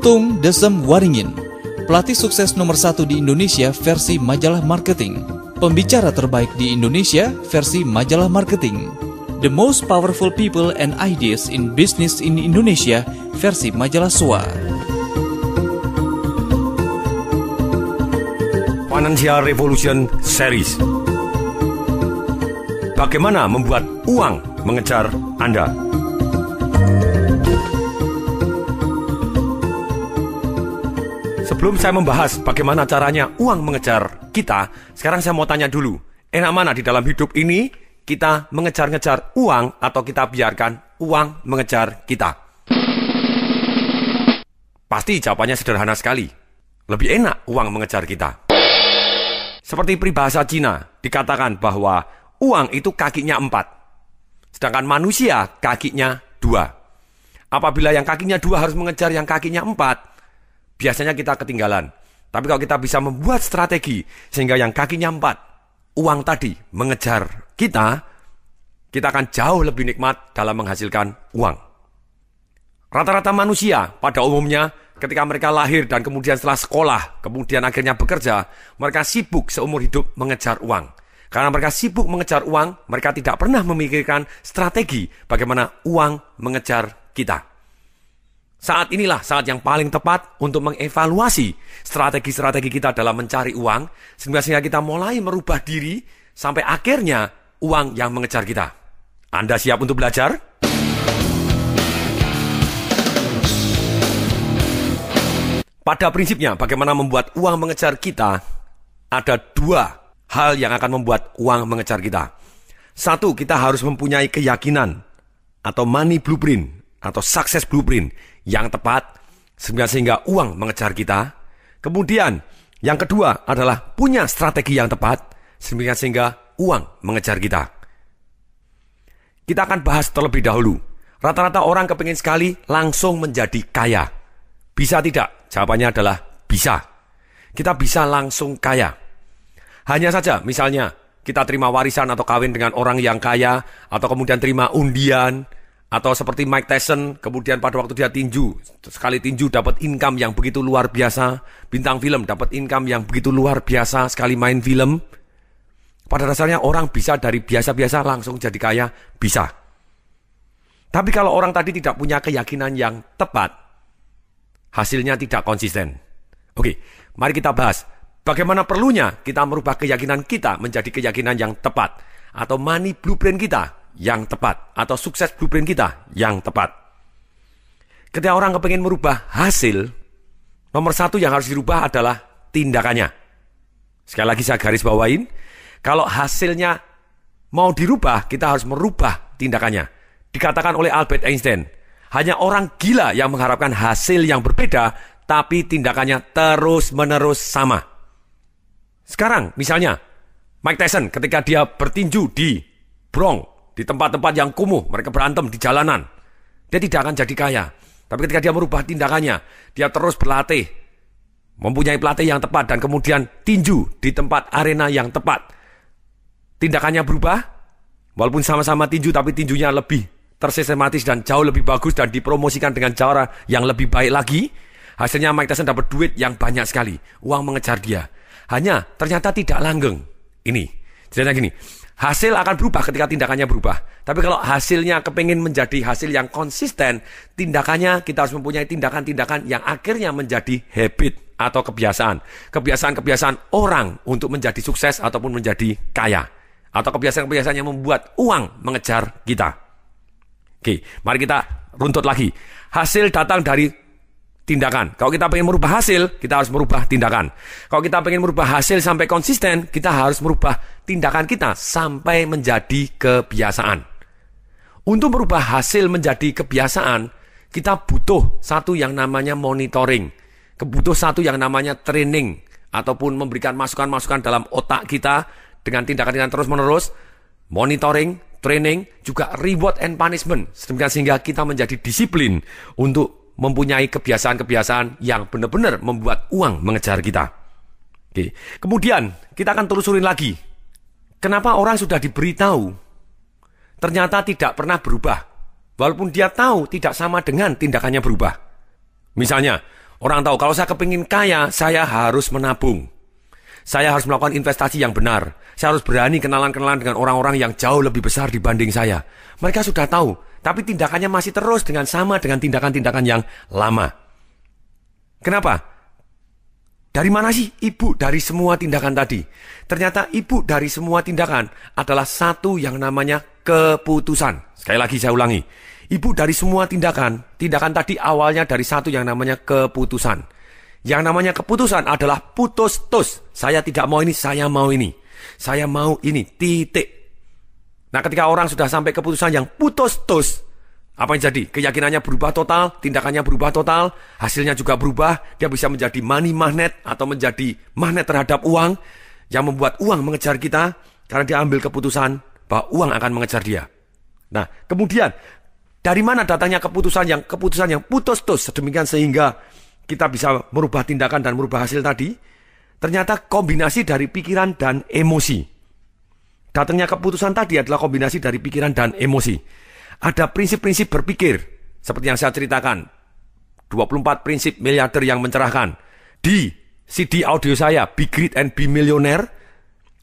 Tung Desem Waringin, pelatih sukses nomor 1 di Indonesia versi majalah marketing. Pembicara terbaik di Indonesia versi majalah marketing. The most powerful people and ideas in business in Indonesia versi majalah SWA. Financial Revolution Series. Bagaimana membuat uang mengejar Anda? Sebelum saya membahas bagaimana caranya uang mengejar kita, sekarang saya mau tanya dulu, enak mana di dalam hidup ini kita mengejar-ngejar uang atau kita biarkan uang mengejar kita? Pasti jawabannya sederhana sekali. Lebih enak uang mengejar kita. Seperti peribahasa Cina, dikatakan bahwa uang itu kakinya 4, sedangkan manusia kakinya 2. Apabila yang kakinya 2 harus mengejar yang kakinya 4, biasanya kita ketinggalan. Tapi kalau kita bisa membuat strategi sehingga yang kakinya 4, uang tadi mengejar kita akan jauh lebih nikmat dalam menghasilkan uang. Rata-rata manusia pada umumnya ketika mereka lahir dan kemudian setelah sekolah, kemudian akhirnya bekerja, mereka sibuk seumur hidup mengejar uang. Karena mereka sibuk mengejar uang, mereka tidak pernah memikirkan strategi bagaimana uang mengejar kita. Saat inilah saat yang paling tepat untuk mengevaluasi strategi-strategi kita dalam mencari uang, sehingga kita mulai merubah diri sampai akhirnya uang yang mengejar kita. Anda siap untuk belajar? Pada prinsipnya, bagaimana membuat uang mengejar kita, ada 2 hal yang akan membuat uang mengejar kita. 1, kita harus mempunyai keyakinan atau money blueprint atau success blueprint yang tepat sehingga uang mengejar kita. Kemudian yang kedua adalah punya strategi yang tepat sehingga uang mengejar kita. Kita akan bahas terlebih dahulu. Rata-rata orang kepingin sekali langsung menjadi kaya. Bisa tidak? Jawabannya adalah bisa. Kita bisa langsung kaya. Hanya saja misalnya kita terima warisan atau kawin dengan orang yang kaya, atau kemudian terima undian, atau seperti Mike Tyson, kemudian pada waktu dia tinju, sekali tinju dapat income yang begitu luar biasa, bintang film dapat income yang begitu luar biasa, sekali main film. Pada dasarnya orang bisa dari biasa-biasa langsung jadi kaya, bisa. Tapi kalau orang tadi tidak punya keyakinan yang tepat, hasilnya tidak konsisten. Oke, mari kita bahas bagaimana perlunya kita merubah keyakinan kita menjadi keyakinan yang tepat, atau money blueprint kita yang tepat, atau sukses blueprint kita yang tepat. Ketika orang kepingin merubah hasil, nomor 1 yang harus dirubah adalah tindakannya. Sekali lagi saya garis bawain, kalau hasilnya mau dirubah, kita harus merubah tindakannya. Dikatakan oleh Albert Einstein, hanya orang gila yang mengharapkan hasil yang berbeda, tapi tindakannya terus-menerus sama. Sekarang, misalnya, Mike Tyson ketika dia bertinju di Bronx, di tempat-tempat yang kumuh, mereka berantem di jalanan, dia tidak akan jadi kaya. Tapi ketika dia merubah tindakannya, dia terus berlatih, mempunyai pelatih yang tepat, dan kemudian tinju di tempat arena yang tepat. Tindakannya berubah, walaupun sama-sama tinju, tapi tinjunya lebih tersistematis dan jauh lebih bagus dan dipromosikan dengan cara yang lebih baik lagi. Hasilnya Mike Tyson dapat duit yang banyak sekali, uang mengejar dia. Hanya ternyata tidak langgeng. Ini, ceritanya gini, hasil akan berubah ketika tindakannya berubah. Tapi kalau hasilnya kepingin menjadi hasil yang konsisten, tindakannya kita harus mempunyai tindakan-tindakan yang akhirnya menjadi habit atau kebiasaan. Kebiasaan-kebiasaan orang untuk menjadi sukses ataupun menjadi kaya. Atau kebiasaan-kebiasaan yang membuat uang mengejar kita. Oke, mari kita runtut lagi. Hasil datang dari tindakan. Kalau kita pengen merubah hasil, kita harus merubah tindakan. Kalau kita pengen merubah hasil sampai konsisten, kita harus merubah tindakan kita sampai menjadi kebiasaan. Untuk merubah hasil menjadi kebiasaan, kita butuh satu yang namanya monitoring. Butuh satu yang namanya training, ataupun memberikan masukan-masukan dalam otak kita dengan tindakan-tindakan terus-menerus. Monitoring, training, juga reward and punishment. Sehingga kita menjadi disiplin untuk mempunyai kebiasaan-kebiasaan yang benar-benar membuat uang mengejar kita. Oke. Kemudian kita akan telusurin lagi. Kenapa orang sudah diberitahu ternyata tidak pernah berubah, walaupun dia tahu tidak sama dengan tindakannya berubah. Misalnya, Orang tahu kalau saya kepingin kaya, saya harus menabung. Saya harus melakukan investasi yang benar. Saya harus berani kenalan-kenalan dengan orang-orang yang jauh lebih besar dibanding saya. Mereka sudah tahu, tapi tindakannya masih terus sama dengan tindakan-tindakan yang lama. Kenapa? Dari mana sih ibu dari semua tindakan tadi? Ternyata ibu dari semua tindakan adalah satu yang namanya keputusan. Sekali lagi saya ulangi. Ibu dari semua tindakan tadi awalnya dari satu yang namanya keputusan. Yang namanya keputusan adalah putus-tus. Saya tidak mau ini, saya mau ini. Saya mau ini, titik. Nah, ketika orang sudah sampai keputusan yang putus-tus, apa yang jadi? Keyakinannya berubah total, tindakannya berubah total, hasilnya juga berubah. Dia bisa menjadi money magnet atau menjadi magnet terhadap uang yang membuat uang mengejar kita karena dia ambil keputusan bahwa uang akan mengejar dia. Nah, kemudian dari mana datangnya keputusan yang putus-tus sedemikian sehingga kita bisa merubah tindakan dan merubah hasil tadi? Ternyata kombinasi dari pikiran dan emosi. Datangnya keputusan tadi adalah kombinasi dari pikiran dan emosi. Ada prinsip-prinsip berpikir, seperti yang saya ceritakan. 24 prinsip miliarder yang mencerahkan. Di CD audio saya, Be Great and Be Millionaire,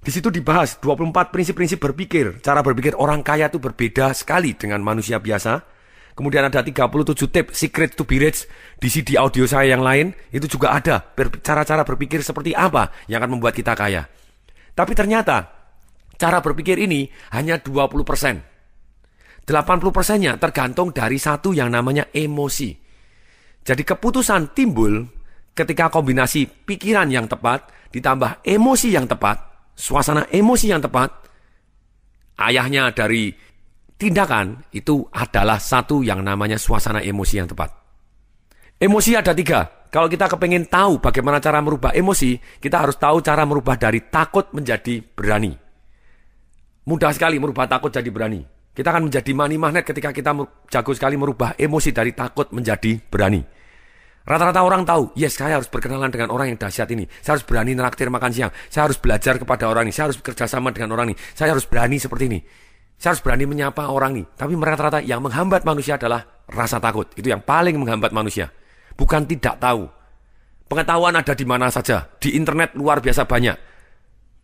di situ dibahas 24 prinsip-prinsip berpikir. Cara berpikir orang kaya itu berbeda sekali dengan manusia biasa. Kemudian ada 37 tips Secret to be Rich di CD audio saya yang lain. Itu juga ada cara-cara berpikir seperti apa yang akan membuat kita kaya. Tapi ternyata cara berpikir ini hanya 20%. 80%-nya tergantung dari satu yang namanya emosi. Jadi keputusan timbul ketika kombinasi pikiran yang tepat ditambah emosi yang tepat, suasana emosi yang tepat. Ayahnya dari tindakan itu adalah satu yang namanya suasana emosi yang tepat. Emosi ada 3. Kalau kita kepengen tahu bagaimana cara merubah emosi, kita harus tahu cara merubah dari takut menjadi berani. Mudah sekali merubah takut jadi berani. Kita akan menjadi money magnet ketika kita jago sekali merubah emosi dari takut menjadi berani. Rata-rata orang tahu, yes, saya harus berkenalan dengan orang yang dahsyat ini. Saya harus berani neraktir makan siang. Saya harus belajar kepada orang ini. Saya harus bekerja sama dengan orang ini. Saya harus berani seperti ini. Saya harus berani menyapa orang ini. Tapi rata-rata yang menghambat manusia adalah rasa takut. Itu yang paling menghambat manusia. Bukan tidak tahu. Pengetahuan ada di mana saja. Di internet luar biasa banyak.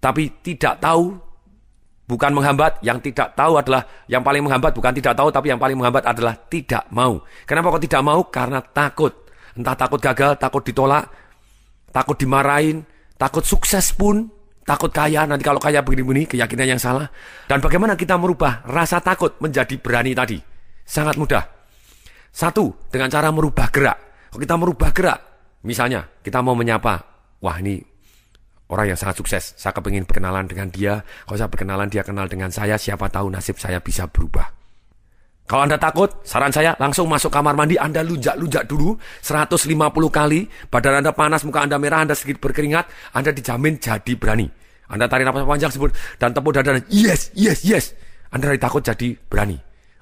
Tapi tidak tahu bukan menghambat. Yang tidak tahu adalah yang paling menghambat. Bukan tidak tahu, tapi yang paling menghambat adalah tidak mau. Kenapa kok tidak mau? Karena takut. Entah takut gagal, takut ditolak, takut dimarahin, takut sukses pun, takut kaya, nanti kalau kaya begini-begini, keyakinan yang salah. Dan bagaimana kita merubah rasa takut menjadi berani tadi? Sangat mudah. 1, dengan cara merubah gerak. Kalau kita merubah gerak, misalnya kita mau menyapa, wah ini orang yang sangat sukses, saya kepingin berkenalan dengan dia. Kalau saya berkenalan, dia kenal dengan saya, siapa tahu nasib saya bisa berubah. Kalau Anda takut, saran saya langsung masuk kamar mandi, Anda lunjak-lunjak dulu 150 kali, badan Anda panas, muka Anda merah, Anda sedikit berkeringat, Anda dijamin jadi berani. Anda tarik napas panjang sebut dan tepuk dada, yes, yes, yes. Anda dari takut jadi berani.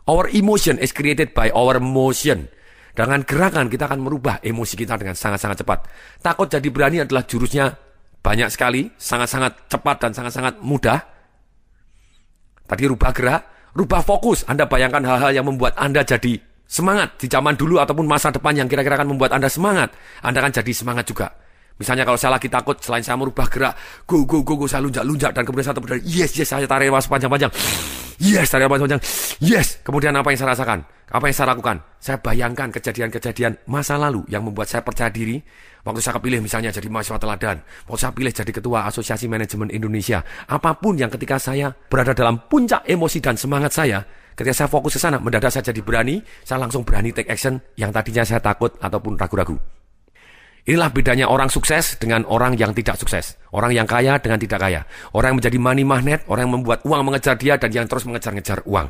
Our emotion is created by our motion. Dengan gerakan kita akan merubah emosi kita dengan sangat-sangat cepat. Takut jadi berani adalah jurusnya banyak sekali, sangat-sangat cepat dan sangat-sangat mudah. Tadi rubah gerak. Rubah fokus, Anda bayangkan hal-hal yang membuat Anda jadi semangat di zaman dulu ataupun masa depan yang kira-kira akan membuat Anda semangat. Anda akan jadi semangat juga. Misalnya kalau saya lagi takut, selain saya merubah gerak, go, saya lunjak-lunjak, dan kemudian saya tepuk, yes, saya tarik nafas panjang-panjang, yes, tarik nafas panjang, yes. Kemudian apa yang saya rasakan? Apa yang saya lakukan? Saya bayangkan kejadian-kejadian masa lalu yang membuat saya percaya diri. Waktu saya kepilih misalnya jadi mahasiswa teladan, waktu saya pilih jadi ketua Asosiasi Manajemen Indonesia, apapun yang ketika saya berada dalam puncak emosi dan semangat saya, ketika saya fokus ke sana, mendadak saya jadi berani, saya langsung berani take action yang tadinya saya takut ataupun ragu-ragu. Inilah bedanya orang sukses dengan orang yang tidak sukses. Orang yang kaya dengan tidak kaya. Orang yang menjadi money magnet, orang yang membuat uang mengejar dia dan yang terus mengejar-ngejar uang.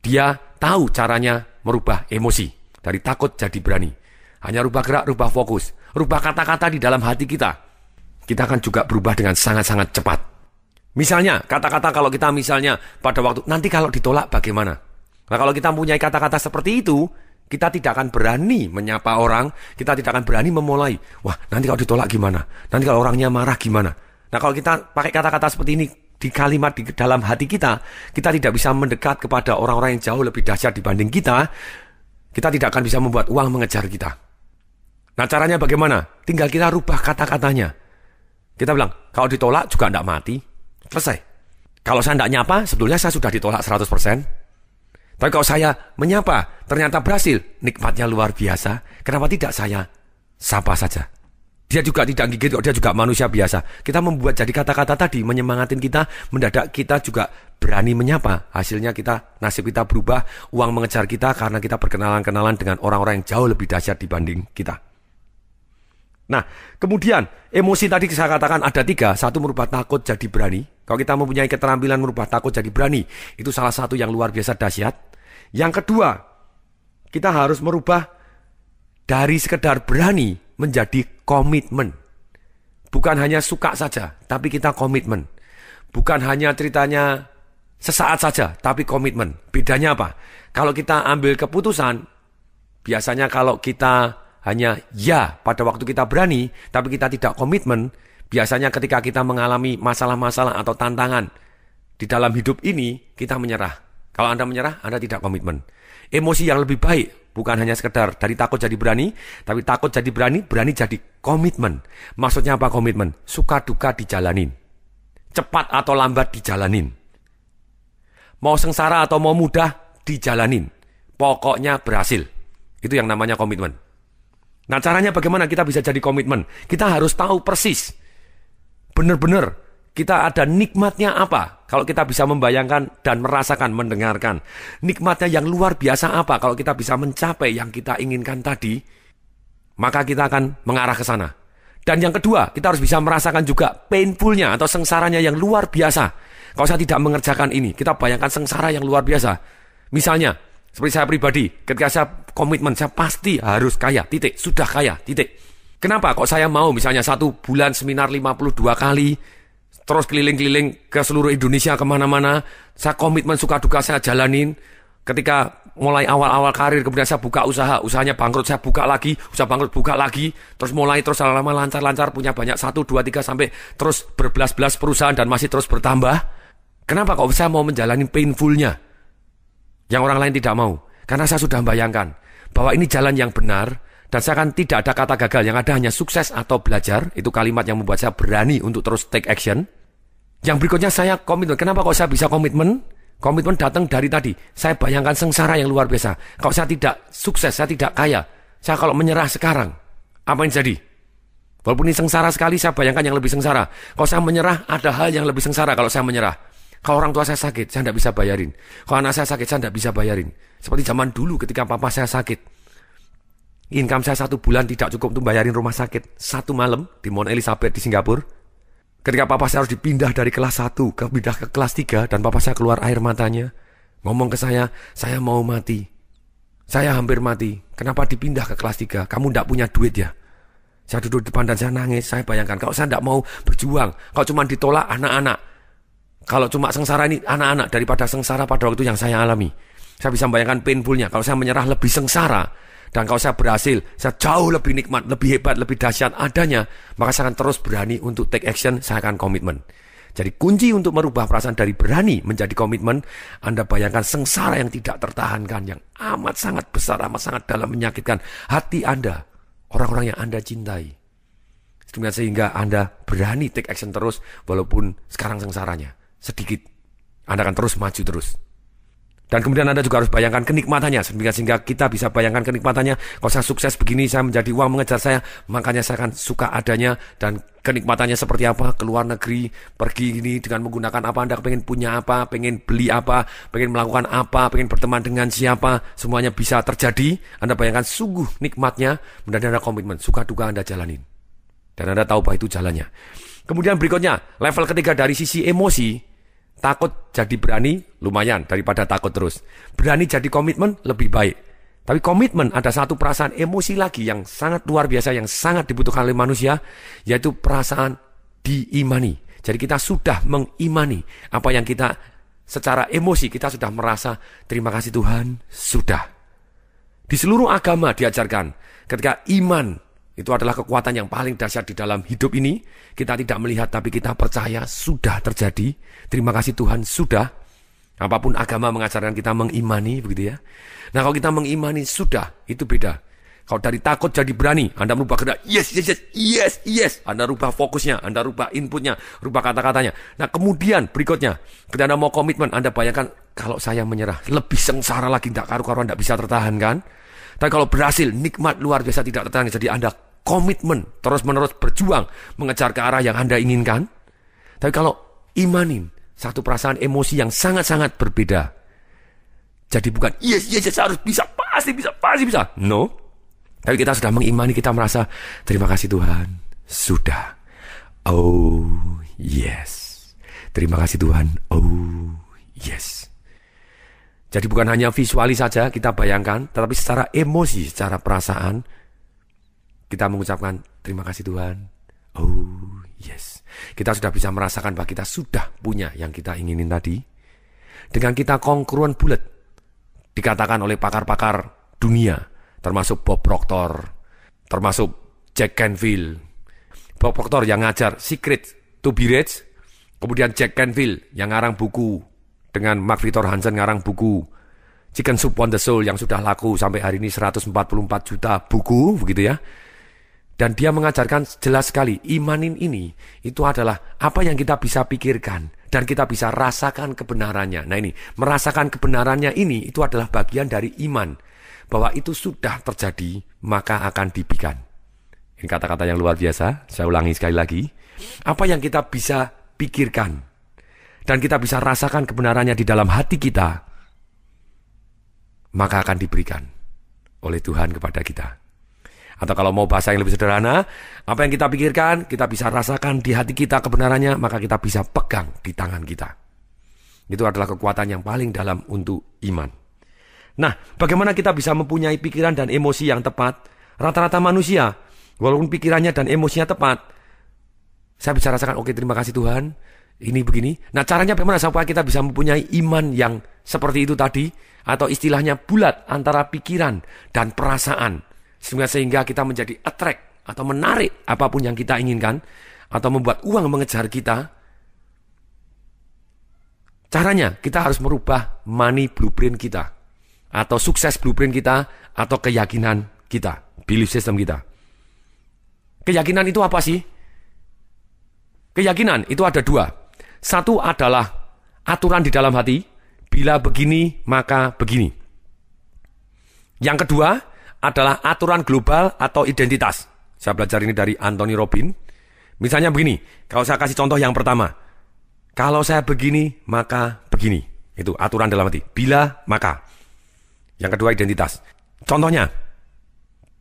Dia tahu caranya merubah emosi. Dari takut jadi berani. Hanya rubah gerak, rubah fokus. Rubah kata-kata di dalam hati kita. Kita akan juga berubah dengan sangat-sangat cepat. Misalnya, kata-kata kalau kita misalnya pada waktu, nanti kalau ditolak bagaimana? Nah kalau kita mempunyai kata-kata seperti itu, kita tidak akan berani menyapa orang, kita tidak akan berani memulai. Wah, nanti kalau ditolak gimana? Nanti kalau orangnya marah gimana? Nah, kalau kita pakai kata-kata seperti ini di kalimat di dalam hati kita tidak bisa mendekat kepada orang-orang yang jauh lebih dahsyat dibanding kita. Kita tidak akan bisa membuat uang mengejar kita. Nah caranya bagaimana? Tinggal kita rubah kata-katanya. Kita bilang, kalau ditolak juga tidak mati. Selesai. Kalau saya tidak nyapa, sebetulnya saya sudah ditolak 100%. Tapi kalau saya menyapa, ternyata berhasil. Nikmatnya luar biasa. Kenapa tidak saya sapa saja? Dia juga tidak gigit kok, dia juga manusia biasa. Kita membuat jadi kata-kata tadi, menyemangatin kita, mendadak kita juga berani menyapa. Hasilnya nasib kita berubah, uang mengejar kita karena kita berkenalan-kenalan dengan orang-orang yang jauh lebih dahsyat dibanding kita. Nah, kemudian emosi tadi saya katakan ada 3. Satu merubah takut jadi berani. Kalau kita mempunyai keterampilan merubah takut jadi berani, itu salah satu yang luar biasa dahsyat. Yang kedua, kita harus merubah dari sekedar berani menjadi komitmen. Bukan hanya suka saja, tapi kita komitmen. Bukan hanya ceritanya sesaat saja, tapi komitmen. Bedanya apa? Kalau kita ambil keputusan, biasanya kalau kita hanya ya pada waktu kita berani, tapi kita tidak komitmen, biasanya ketika kita mengalami masalah-masalah atau tantangan di dalam hidup ini, kita menyerah. Kalau Anda menyerah, Anda tidak komitmen. Emosi yang lebih baik, bukan hanya sekedar dari takut jadi berani, tapi takut jadi berani, berani jadi komitmen. Maksudnya apa komitmen? Suka duka dijalanin. Cepat atau lambat dijalanin. Mau sengsara atau mau mudah, dijalanin. Pokoknya berhasil. Itu yang namanya komitmen. Nah caranya bagaimana kita bisa jadi komitmen? Kita harus tahu persis. Benar-benar kita ada nikmatnya apa? Kalau kita bisa membayangkan dan merasakan, mendengarkan. Nikmatnya yang luar biasa apa? Kalau kita bisa mencapai yang kita inginkan tadi, maka kita akan mengarah ke sana. Dan yang kedua, kita harus bisa merasakan juga painfulnya atau sengsaranya yang luar biasa. Kalau saya tidak mengerjakan ini, kita bayangkan sengsara yang luar biasa. Misalnya, seperti saya pribadi, ketika saya komitmen, saya pasti harus kaya, titik. Sudah kaya, titik. Kenapa? Kok saya mau misalnya 1 bulan seminar 52 kali, terus keliling-keliling ke seluruh Indonesia kemana-mana, saya komitmen suka duka saya jalanin. Ketika mulai awal-awal karir, kemudian saya buka usaha, usahanya bangkrut, saya buka lagi, usaha bangkrut, buka lagi, terus mulai terus lama lancar-lancar, punya banyak 1, 2, 3, sampai terus berbelas-belas perusahaan dan masih terus bertambah. Kenapa kok saya mau menjalani painfulnya yang orang lain tidak mau? Karena saya sudah membayangkan bahwa ini jalan yang benar, dan saya kan tidak ada kata gagal, yang ada hanya sukses atau belajar. Itu kalimat yang membuat saya berani untuk terus take action. Yang berikutnya saya komitmen. Kenapa kok saya bisa komitmen? Komitmen datang dari tadi. Saya bayangkan sengsara yang luar biasa. Kalau saya tidak sukses, saya tidak kaya, saya kalau menyerah sekarang, apa yang jadi? Walaupun ini sengsara sekali, saya bayangkan yang lebih sengsara. Kalau saya menyerah, ada hal yang lebih sengsara kalau saya menyerah. Kalau orang tua saya sakit, saya tidak bisa bayarin. Kalau anak saya sakit, saya tidak bisa bayarin. Seperti zaman dulu ketika papa saya sakit. Income saya 1 bulan tidak cukup untuk bayarin rumah sakit 1 malam di Mount Elizabeth di Singapura. Ketika papa saya harus dipindah dari kelas 1 pindah ke kelas 3, dan papa saya keluar air matanya, ngomong ke saya mau mati. Saya hampir mati. Kenapa dipindah ke kelas 3? Kamu tidak punya duit ya? Saya duduk di depan dan saya nangis. Saya bayangkan kalau saya tidak mau berjuang, kalau cuma ditolak anak-anak, kalau cuma sengsara ini anak-anak daripada sengsara pada waktu yang saya alami. Saya bisa membayangkan painfulnya. Kalau saya menyerah lebih sengsara. Dan kalau saya berhasil, saya jauh lebih nikmat, lebih hebat, lebih dahsyat adanya, maka saya akan terus berani untuk take action, saya akan komitmen. Jadi kunci untuk merubah perasaan dari berani menjadi komitmen, Anda bayangkan sengsara yang tidak tertahankan, yang amat sangat besar, amat sangat dalam menyakitkan hati Anda, orang-orang yang Anda cintai. Sehingga Anda berani take action terus, walaupun sekarang sengsaranya sedikit, Anda akan terus maju terus. Dan kemudian Anda juga harus bayangkan kenikmatannya, sehingga kita bisa bayangkan kenikmatannya. Kalau saya sukses begini, saya menjadi uang mengejar saya, makanya saya akan suka adanya. Dan kenikmatannya seperti apa? Keluar negeri, pergi ini dengan menggunakan apa? Anda pengen punya apa? Pengen beli apa? Pengen melakukan apa? Pengen berteman dengan siapa? Semuanya bisa terjadi. Anda bayangkan sungguh nikmatnya, menjadi Anda komitmen, suka duka Anda jalanin. Dan Anda tahu bahwa itu jalannya. Kemudian berikutnya, level ketiga dari sisi emosi. Takut jadi berani, lumayan daripada takut terus. Berani jadi komitmen, lebih baik. Tapi komitmen ada satu perasaan emosi lagi yang sangat luar biasa, yang sangat dibutuhkan oleh manusia, yaitu perasaan diimani. Jadi kita sudah mengimani apa yang kita secara emosi, kita sudah merasa, terima kasih Tuhan, sudah. Di seluruh agama diajarkan, ketika iman itu adalah kekuatan yang paling dahsyat di dalam hidup ini. Kita tidak melihat, tapi kita percaya sudah terjadi. Terima kasih Tuhan, sudah. Apapun agama mengajarkan kita mengimani, begitu ya. Nah kalau kita mengimani sudah, itu beda. Kalau dari takut jadi berani, Anda merubah kata yes, yes, yes, yes, yes. Anda rubah fokusnya, Anda rubah inputnya, rubah kata-katanya. Nah kemudian berikutnya, ketika Anda mau komitmen, Anda bayangkan kalau saya menyerah, lebih sengsara lagi, tidak karu-karuan, tidak bisa tertahankan. Tapi kalau berhasil, nikmat luar biasa tidak tertahan. Jadi Anda komitmen, terus-menerus berjuang, mengejar ke arah yang Anda inginkan. Tapi kalau imanin, satu perasaan emosi yang sangat-sangat berbeda. Jadi bukan, yes, yes, yes, harus bisa, pasti bisa, pasti bisa. No. Tapi kita sudah mengimani, kita merasa, terima kasih Tuhan, sudah. Oh, yes. Terima kasih Tuhan, oh, yes. Jadi bukan hanya visualis saja kita bayangkan, tetapi secara emosi, secara perasaan, kita mengucapkan, terima kasih Tuhan, oh, yes. Kita sudah bisa merasakan bahwa kita sudah punya yang kita inginin tadi. Dengan kita kongruen bulat, dikatakan oleh pakar-pakar dunia, termasuk Bob Proctor, termasuk Jack Canfield. Bob Proctor yang ngajar Secret to be Rich, kemudian Jack Canfield yang ngarang buku dengan Mark Victor Hansen ngarang buku Chicken Soup on the Soul yang sudah laku sampai hari ini 144 juta buku, begitu ya. Dan dia mengajarkan jelas sekali, imanin ini itu adalah apa yang kita bisa pikirkan dan kita bisa rasakan kebenarannya. Nah ini, merasakan kebenarannya ini itu adalah bagian dari iman. Bahwa itu sudah terjadi, maka akan diberikan. Ini kata-kata yang luar biasa, saya ulangi sekali lagi. Apa yang kita bisa pikirkan, dan kita bisa rasakan kebenarannya di dalam hati kita, maka akan diberikan oleh Tuhan kepada kita. Atau kalau mau bahasa yang lebih sederhana, apa yang kita pikirkan, kita bisa rasakan di hati kita kebenarannya, maka kita bisa pegang di tangan kita. Itu adalah kekuatan yang paling dalam untuk iman. Nah, bagaimana kita bisa mempunyai pikiran dan emosi yang tepat? Rata-rata manusia, walaupun pikirannya dan emosinya tepat, saya bisa rasakan, oke, terima kasih Tuhan, ini begini. Nah, caranya bagaimana supaya kita bisa mempunyai iman yang seperti itu tadi, atau istilahnya bulat antara pikiran dan perasaan, sehingga kita menjadi attract atau menarik apapun yang kita inginkan, atau membuat uang mengejar kita. Caranya, kita harus merubah money blueprint kita, atau sukses blueprint kita, atau keyakinan kita, belief system kita. Keyakinan itu apa sih? Keyakinan itu ada dua. Satu adalah aturan di dalam hati, bila begini maka begini. Yang kedua adalah aturan global atau identitas. Saya belajar ini dari Anthony Robbins. Misalnya begini, kalau saya kasih contoh yang pertama, kalau saya begini maka begini. Itu aturan dalam hati, bila maka. Yang kedua identitas. Contohnya,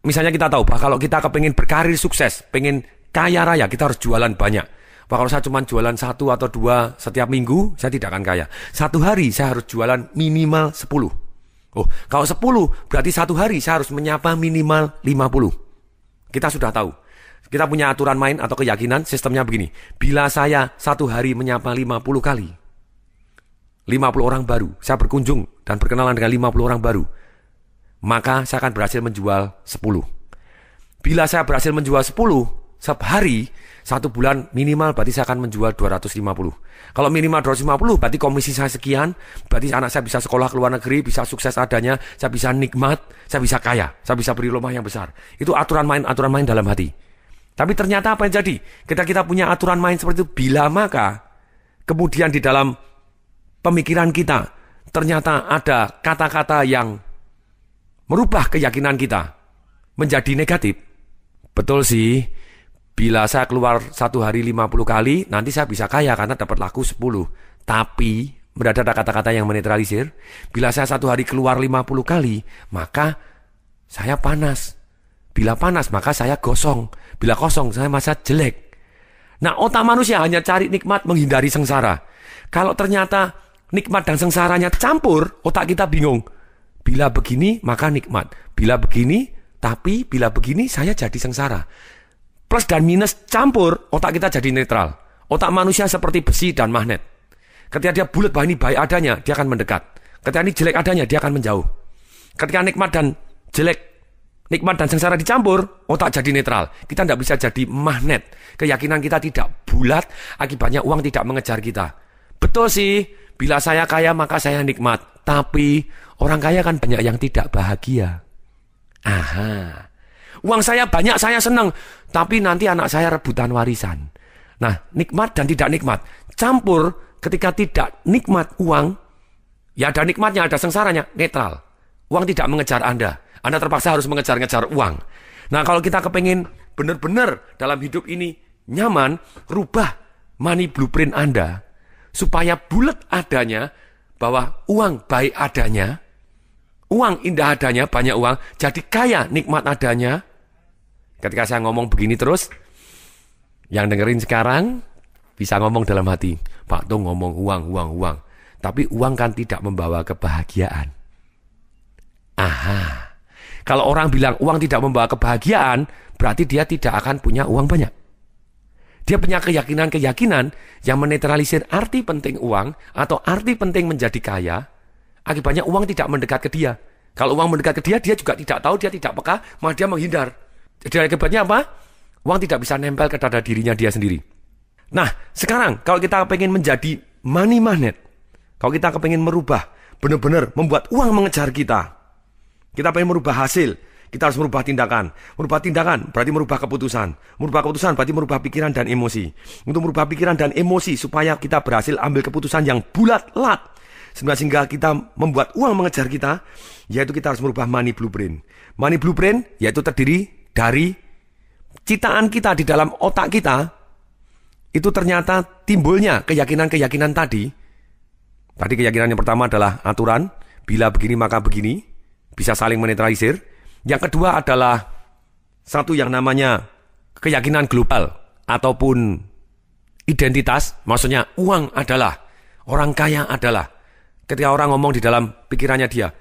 misalnya kita tahu bahwa kalau kita kepingin berkarir sukses, pengen kaya raya, kita harus jualan banyak. Bahwa kalau saya cuma jualan 1 atau 2 setiap minggu, saya tidak akan kaya. Satu hari saya harus jualan minimal 10. Oh, kalau 10 berarti satu hari saya harus menyapa minimal 50. Kita sudah tahu. Kita punya aturan main atau keyakinan, sistemnya begini. Bila saya satu hari menyapa 50 kali, 50 orang baru, saya berkunjung dan berkenalan dengan 50 orang baru, maka saya akan berhasil menjual 10. Bila saya berhasil menjual 10 sehari, 1 bulan minimal berarti saya akan menjual 250. Kalau minimal 250 berarti komisi saya sekian, berarti anak saya bisa sekolah ke luar negeri, bisa sukses adanya, saya bisa nikmat, saya bisa kaya, saya bisa beri rumah yang besar. Itu aturan main dalam hati. Tapi ternyata apa yang jadi? Kita punya aturan main seperti itu, bila maka, kemudian di dalam pemikiran kita, ternyata ada kata-kata yang merubah keyakinan kita menjadi negatif. Betul sih, bila saya keluar 1 hari 50 kali, nanti saya bisa kaya karena dapat laku 10. Tapi, berada kata-kata yang menetralisir, bila saya 1 hari keluar 50 kali, maka saya panas. Bila panas, maka saya gosong. Bila kosong, saya masa jelek. Nah, otak manusia hanya cari nikmat, menghindari sengsara. Kalau ternyata nikmat dan sengsaranya campur, otak kita bingung. Bila begini, maka nikmat. Bila begini, tapi bila begini, saya jadi sengsara. Plus dan minus campur, otak kita jadi netral. Otak manusia seperti besi dan magnet. Ketika dia bulat, bahwa ini baik adanya, dia akan mendekat. Ketika ini jelek adanya, dia akan menjauh. Ketika nikmat dan jelek, nikmat dan sengsara dicampur, otak jadi netral. Kita tidak bisa jadi magnet. Keyakinan kita tidak bulat, akibatnya uang tidak mengejar kita. Betul sih, bila saya kaya maka saya nikmat. Tapi orang kaya kan banyak yang tidak bahagia. Aha, Uang saya banyak, saya senang. Tapi nanti anak saya rebutan warisan. Nah, nikmat dan tidak nikmat. Campur ketika tidak nikmat uang, ya ada nikmatnya, ada sengsaranya, netral. Uang tidak mengejar Anda. Anda terpaksa harus mengejar-ngejar uang. Nah, kalau kita kepengen benar-benar dalam hidup ini nyaman, rubah money blueprint Anda. Supaya bulat adanya, bahwa uang baik adanya, uang indah adanya, banyak uang, jadi kaya nikmat adanya. Ketika saya ngomong begini terus, yang dengerin sekarang bisa ngomong dalam hati, Pak Tung ngomong uang, uang, uang. Tapi uang kan tidak membawa kebahagiaan. Aha, kalau orang bilang uang tidak membawa kebahagiaan, berarti dia tidak akan punya uang banyak. Dia punya keyakinan-keyakinan yang menetralisir arti penting uang atau arti penting menjadi kaya. Akibatnya uang tidak mendekat ke dia. Kalau uang mendekat ke dia, dia juga tidak tahu, dia tidak peka, malah dia menghindar. Jadi akibatnya apa? Uang tidak bisa nempel ke dada dirinya dia sendiri. Nah, sekarang kalau kita pengen menjadi money magnet, kalau kita pengen merubah, benar-benar membuat uang mengejar kita pengen merubah hasil, kita harus merubah tindakan. Merubah tindakan berarti merubah keputusan. Merubah keputusan berarti merubah pikiran dan emosi. Untuk merubah pikiran dan emosi supaya kita berhasil ambil keputusan yang bulat-lat, sehingga kita membuat uang mengejar kita, yaitu kita harus merubah money blueprint. Money blueprint yaitu terdiri dari citaan kita di dalam otak kita. Itu ternyata timbulnya keyakinan-keyakinan tadi. Tadi keyakinan yang pertama adalah aturan, bila begini maka begini, bisa saling menetralisir. Yang kedua adalah satu yang namanya keyakinan global ataupun identitas. Maksudnya uang adalah, orang kaya adalah. Ketika orang ngomong di dalam pikirannya dia,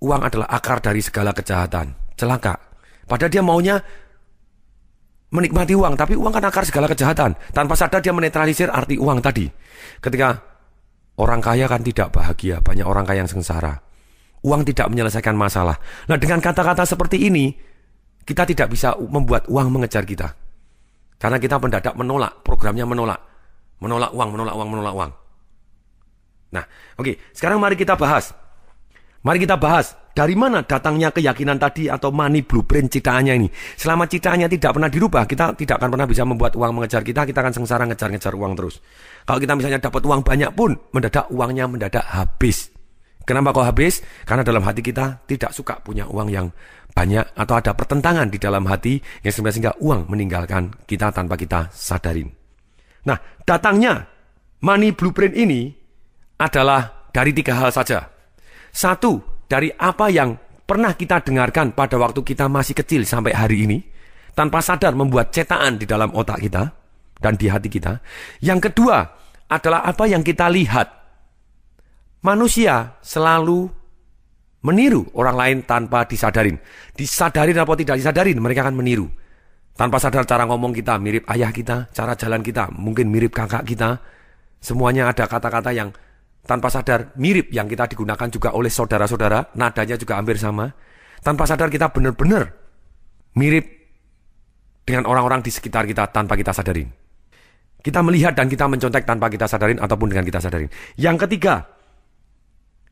uang adalah akar dari segala kejahatan. Celaka. Padahal dia maunya menikmati uang, tapi uang kan akar segala kejahatan. Tanpa sadar dia menetralisir arti uang tadi. Ketika orang kaya kan tidak bahagia, banyak orang kaya yang sengsara. Uang tidak menyelesaikan masalah. Nah, dengan kata-kata seperti ini, kita tidak bisa membuat uang mengejar kita. Karena kita mendadak menolak, programnya menolak. Menolak uang, menolak uang, menolak uang. Nah, oke, sekarang mari kita bahas. Mari kita bahas, dari mana datangnya keyakinan tadi atau money blueprint citaannya ini. Selama citaannya tidak pernah dirubah, kita tidak akan pernah bisa membuat uang mengejar kita akan sengsara ngejar-ngejar uang terus. Kalau kita misalnya dapat uang banyak pun, uangnya mendadak habis. Kenapa kok habis? Karena dalam hati kita tidak suka punya uang yang banyak atau ada pertentangan di dalam hati yang sehingga uang meninggalkan kita tanpa kita sadarin. Nah, datangnya money blueprint ini adalah dari 3 hal saja. Satu, dari apa yang pernah kita dengarkan pada waktu kita masih kecil sampai hari ini, tanpa sadar membuat cetakan di dalam otak kita dan di hati kita. Yang kedua adalah apa yang kita lihat. Manusia selalu meniru orang lain tanpa disadarin. Disadarin atau tidak disadarin, mereka akan meniru. Tanpa sadar cara ngomong kita mirip ayah kita, cara jalan kita mungkin mirip kakak kita. Semuanya ada kata-kata yang tanpa sadar mirip yang kita digunakan juga oleh saudara-saudara, nadanya juga hampir sama. Tanpa sadar kita benar-benar mirip dengan orang-orang di sekitar kita tanpa kita sadarin. Kita melihat dan kita mencontek tanpa kita sadarin ataupun dengan kita sadarin. Yang ketiga,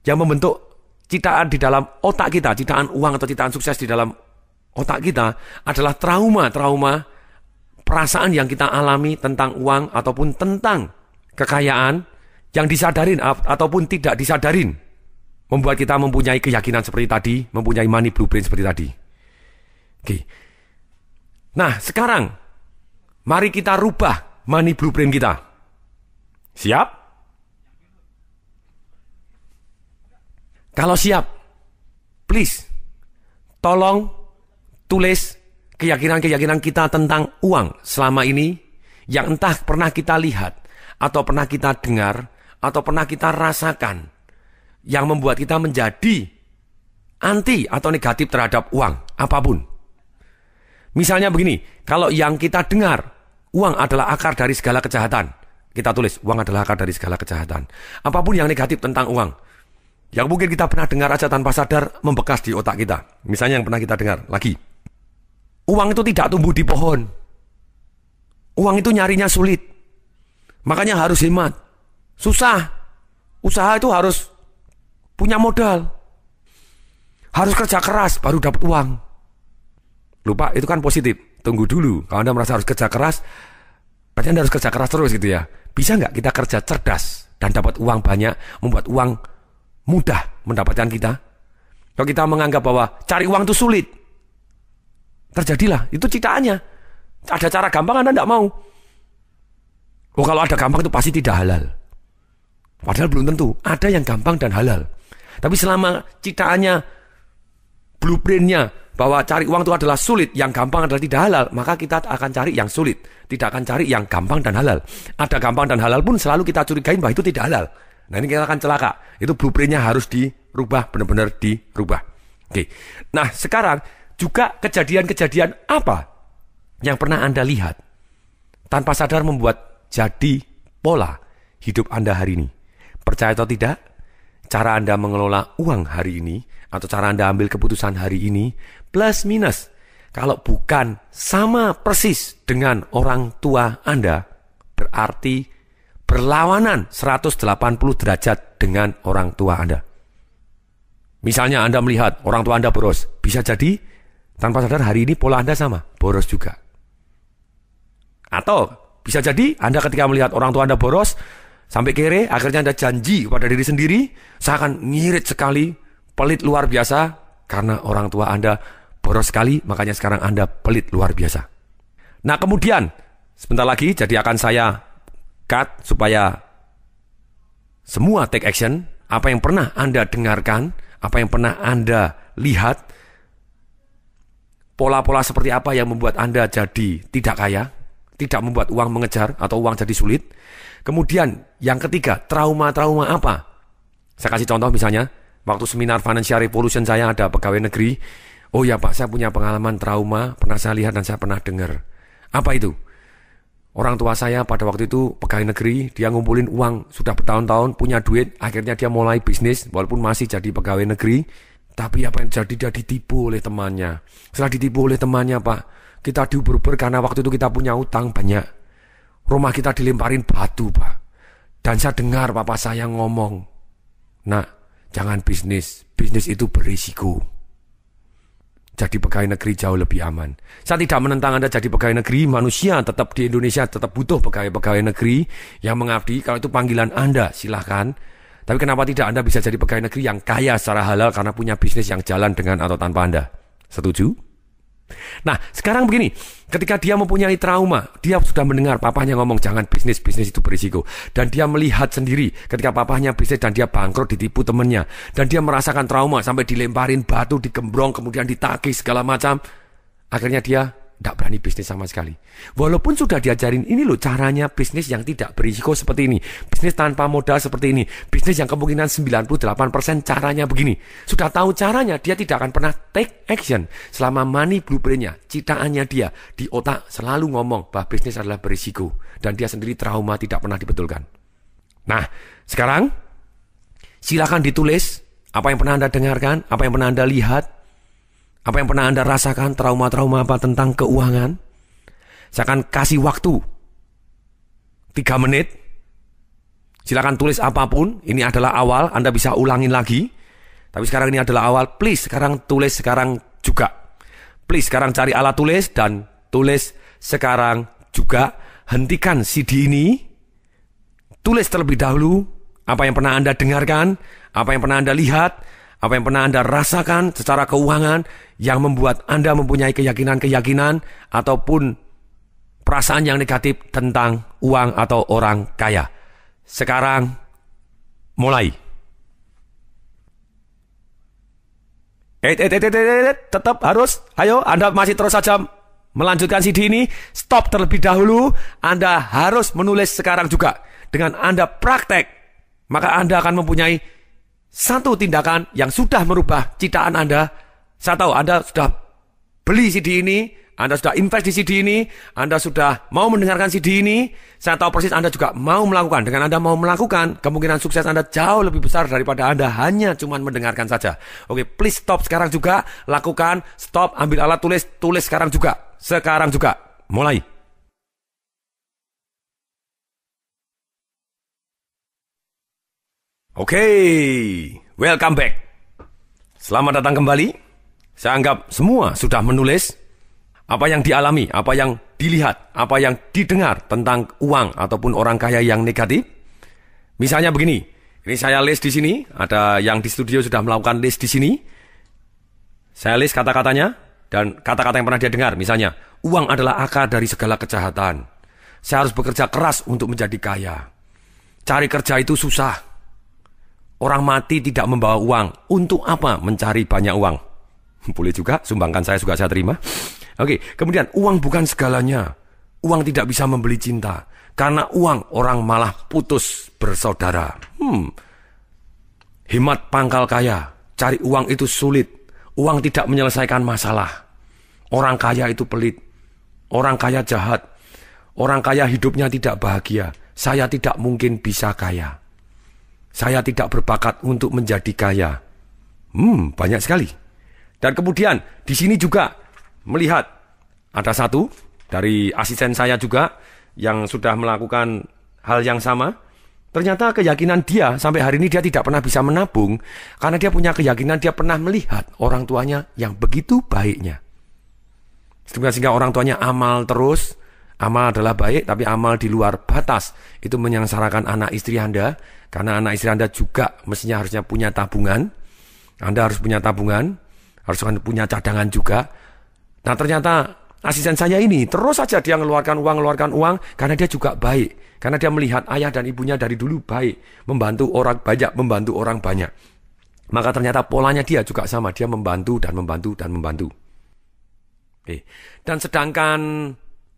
yang membentuk citaan di dalam otak kita, citaan uang atau citaan sukses di dalam otak kita adalah trauma-trauma perasaan yang kita alami tentang uang ataupun tentang kekayaan yang disadarin ataupun tidak disadarin. Membuat kita mempunyai keyakinan seperti tadi, mempunyai money blueprint seperti tadi. Oke. Nah, sekarang mari kita rubah money blueprint kita. Siap? Kalau siap, please, tolong tulis keyakinan-keyakinan kita tentang uang selama ini yang entah pernah kita lihat, atau pernah kita dengar, atau pernah kita rasakan, yang membuat kita menjadi anti atau negatif terhadap uang, apapun. Misalnya begini, kalau yang kita dengar, uang adalah akar dari segala kejahatan. Kita tulis, uang adalah akar dari segala kejahatan. Apapun yang negatif tentang uang, yang mungkin kita pernah dengar aja tanpa sadar membekas di otak kita. Misalnya yang pernah kita dengar lagi. Uang itu tidak tumbuh di pohon. Uang itu nyarinya sulit. Makanya harus hemat. Susah. Usaha itu harus punya modal. Harus kerja keras baru dapat uang. lupa itu kan positif. Tunggu dulu. Kalau Anda merasa harus kerja keras, berarti Anda harus kerja keras terus gitu ya. Bisa nggak kita kerja cerdas dan dapat uang banyak, membuat uang mudah mendapatkan kita? Kalau kita menganggap bahwa cari uang itu sulit, terjadilah. Itu citaannya. Ada cara gampang Anda tidak mau. Oh kalau ada gampang itu pasti tidak halal. Padahal belum tentu. Ada yang gampang dan halal. Tapi selama citaannya, blueprintnya, bahwa cari uang itu adalah sulit, yang gampang adalah tidak halal, maka kita akan cari yang sulit. Tidak akan cari yang gampang dan halal. Ada gampang dan halal pun selalu kita curigain bahwa itu tidak halal. Nah ini kita akan celaka. Itu blueprintnya harus dirubah, benar-benar dirubah. Oke. Nah sekarang juga kejadian-kejadian apa yang pernah Anda lihat tanpa sadar membuat jadi pola hidup Anda hari ini. Percaya atau tidak, cara Anda mengelola uang hari ini atau cara Anda ambil keputusan hari ini plus minus. Kalau bukan sama persis dengan orang tua Anda, berarti berlawanan 180 derajat dengan orang tua Anda. Misalnya Anda melihat orang tua Anda boros, bisa jadi tanpa sadar hari ini pola Anda sama, boros juga. Atau bisa jadi Anda ketika melihat orang tua Anda boros, sampai kere, akhirnya Anda janji kepada diri sendiri, saya akan ngirit sekali, pelit luar biasa, karena orang tua Anda boros sekali, makanya sekarang Anda pelit luar biasa. Nah kemudian, sebentar lagi, jadi akan saya cut, supaya semua take action, apa yang pernah Anda dengarkan, apa yang pernah Anda lihat, pola-pola seperti apa yang membuat Anda jadi tidak kaya, tidak membuat uang mengejar, atau uang jadi sulit. Kemudian yang ketiga, trauma-trauma apa? Saya kasih contoh misalnya, waktu seminar Financial Revolution saya ada pegawai negeri. Oh ya Pak, saya punya pengalaman trauma, pernah saya lihat dan saya pernah dengar. Apa itu? Orang tua saya pada waktu itu pegawai negeri, dia ngumpulin uang sudah bertahun-tahun, punya duit, akhirnya dia mulai bisnis, walaupun masih jadi pegawai negeri. Tapi apa yang jadi, dia ditipu oleh temannya. Setelah ditipu oleh temannya Pak, kita diuber-uber karena waktu itu kita punya utang banyak. Rumah kita dilemparin batu Pak. Dan saya dengar papa saya ngomong, "Nak, jangan bisnis itu berisiko. Jadi pegawai negeri jauh lebih aman." Saya tidak menentang Anda jadi pegawai negeri, manusia tetap di Indonesia tetap butuh pegawai-pegawai negeri yang mengabdi. Kalau itu panggilan Anda, silahkan. Tapi kenapa tidak Anda bisa jadi pegawai negeri yang kaya secara halal karena punya bisnis yang jalan dengan atau tanpa Anda? Setuju? Nah, sekarang begini, ketika dia mempunyai trauma, dia sudah mendengar papahnya ngomong jangan bisnis itu berisiko. Dan dia melihat sendiri ketika papahnya bisnis dan dia bangkrut, ditipu temannya. Dan dia merasakan trauma sampai dilemparin batu, digembrong, kemudian ditagih segala macam. Akhirnya dia tidak berani bisnis sama sekali. Walaupun sudah diajarin ini loh caranya bisnis yang tidak berisiko seperti ini. Bisnis tanpa modal seperti ini. Bisnis yang kemungkinan 98% caranya begini. Sudah tahu caranya, dia tidak akan pernah take action. Selama money blueprintnya, citaannya dia di otak selalu ngomong bahwa bisnis adalah berisiko. Dan dia sendiri trauma tidak pernah dibetulkan. Nah, sekarang silakan ditulis apa yang pernah Anda dengarkan, apa yang pernah Anda lihat, apa yang pernah Anda rasakan, trauma-trauma apa tentang keuangan. Saya akan kasih waktu 3 menit. Silakan tulis apapun. Ini adalah awal, Anda bisa ulangin lagi. Tapi sekarang ini adalah awal. Please, sekarang tulis sekarang juga. Please, sekarang cari alat tulis dan tulis sekarang juga. Hentikan CD ini. Tulis terlebih dahulu apa yang pernah Anda dengarkan, apa yang pernah Anda lihat, apa yang pernah Anda rasakan secara keuangan yang membuat Anda mempunyai keyakinan-keyakinan ataupun perasaan yang negatif tentang uang atau orang kaya. Sekarang mulai. Tetap harus. Ayo, Anda masih terus saja melanjutkan CD ini. Stop terlebih dahulu. Anda harus menulis sekarang juga. Dengan Anda praktek, maka Anda akan mempunyai satu tindakan yang sudah merubah citaan Anda. Saya tahu Anda sudah beli CD ini, Anda sudah invest di CD ini, Anda sudah mau mendengarkan CD ini. Saya tahu persis Anda juga mau melakukan. Dengan Anda mau melakukan, kemungkinan sukses Anda jauh lebih besar daripada Anda hanya cuma mendengarkan saja. Oke, please stop sekarang juga, lakukan, stop, ambil alat tulis sekarang juga. Sekarang juga, mulai. Oke, welcome back. Selamat datang kembali. Saya anggap semua sudah menulis. apa yang dialami, apa yang dilihat, apa yang didengar tentang uang ataupun orang kaya yang negatif. Misalnya begini, ini saya list di sini, ada yang di studio sudah melakukan list di sini. Saya list kata-katanya dan kata-kata yang pernah dia dengar. Misalnya, uang adalah akar dari segala kejahatan. Saya harus bekerja keras untuk menjadi kaya. Cari kerja itu susah. Orang mati tidak membawa uang. Untuk apa mencari banyak uang? Boleh juga, sumbangkan saya juga saya terima. Oke, kemudian uang bukan segalanya. Uang tidak bisa membeli cinta. Karena uang orang malah putus bersaudara. Hemat pangkal kaya. Cari uang itu sulit. Uang tidak menyelesaikan masalah. Orang kaya itu pelit. Orang kaya jahat. Orang kaya hidupnya tidak bahagia. Saya tidak mungkin bisa kaya. Saya tidak berbakat untuk menjadi kaya. Banyak sekali. Dan kemudian di sini juga melihat ada satu dari asisten saya juga yang sudah melakukan hal yang sama. Ternyata keyakinan dia sampai hari ini dia tidak pernah bisa menabung karena dia punya keyakinan dia pernah melihat orang tuanya yang begitu baiknya. Sehingga orang tuanya amal terus. Amal adalah baik, tapi amal di luar batas itu menyengsarakan anak istri Anda. Karena anak istri Anda juga mestinya harusnya punya tabungan. Anda harus punya tabungan, harus punya cadangan juga. Nah ternyata asisten saya ini terus saja dia mengeluarkan uang karena dia juga baik. Karena dia melihat ayah dan ibunya dari dulu baik, membantu orang banyak. Maka ternyata polanya dia juga sama, dia membantu. Oke. Dan sedangkan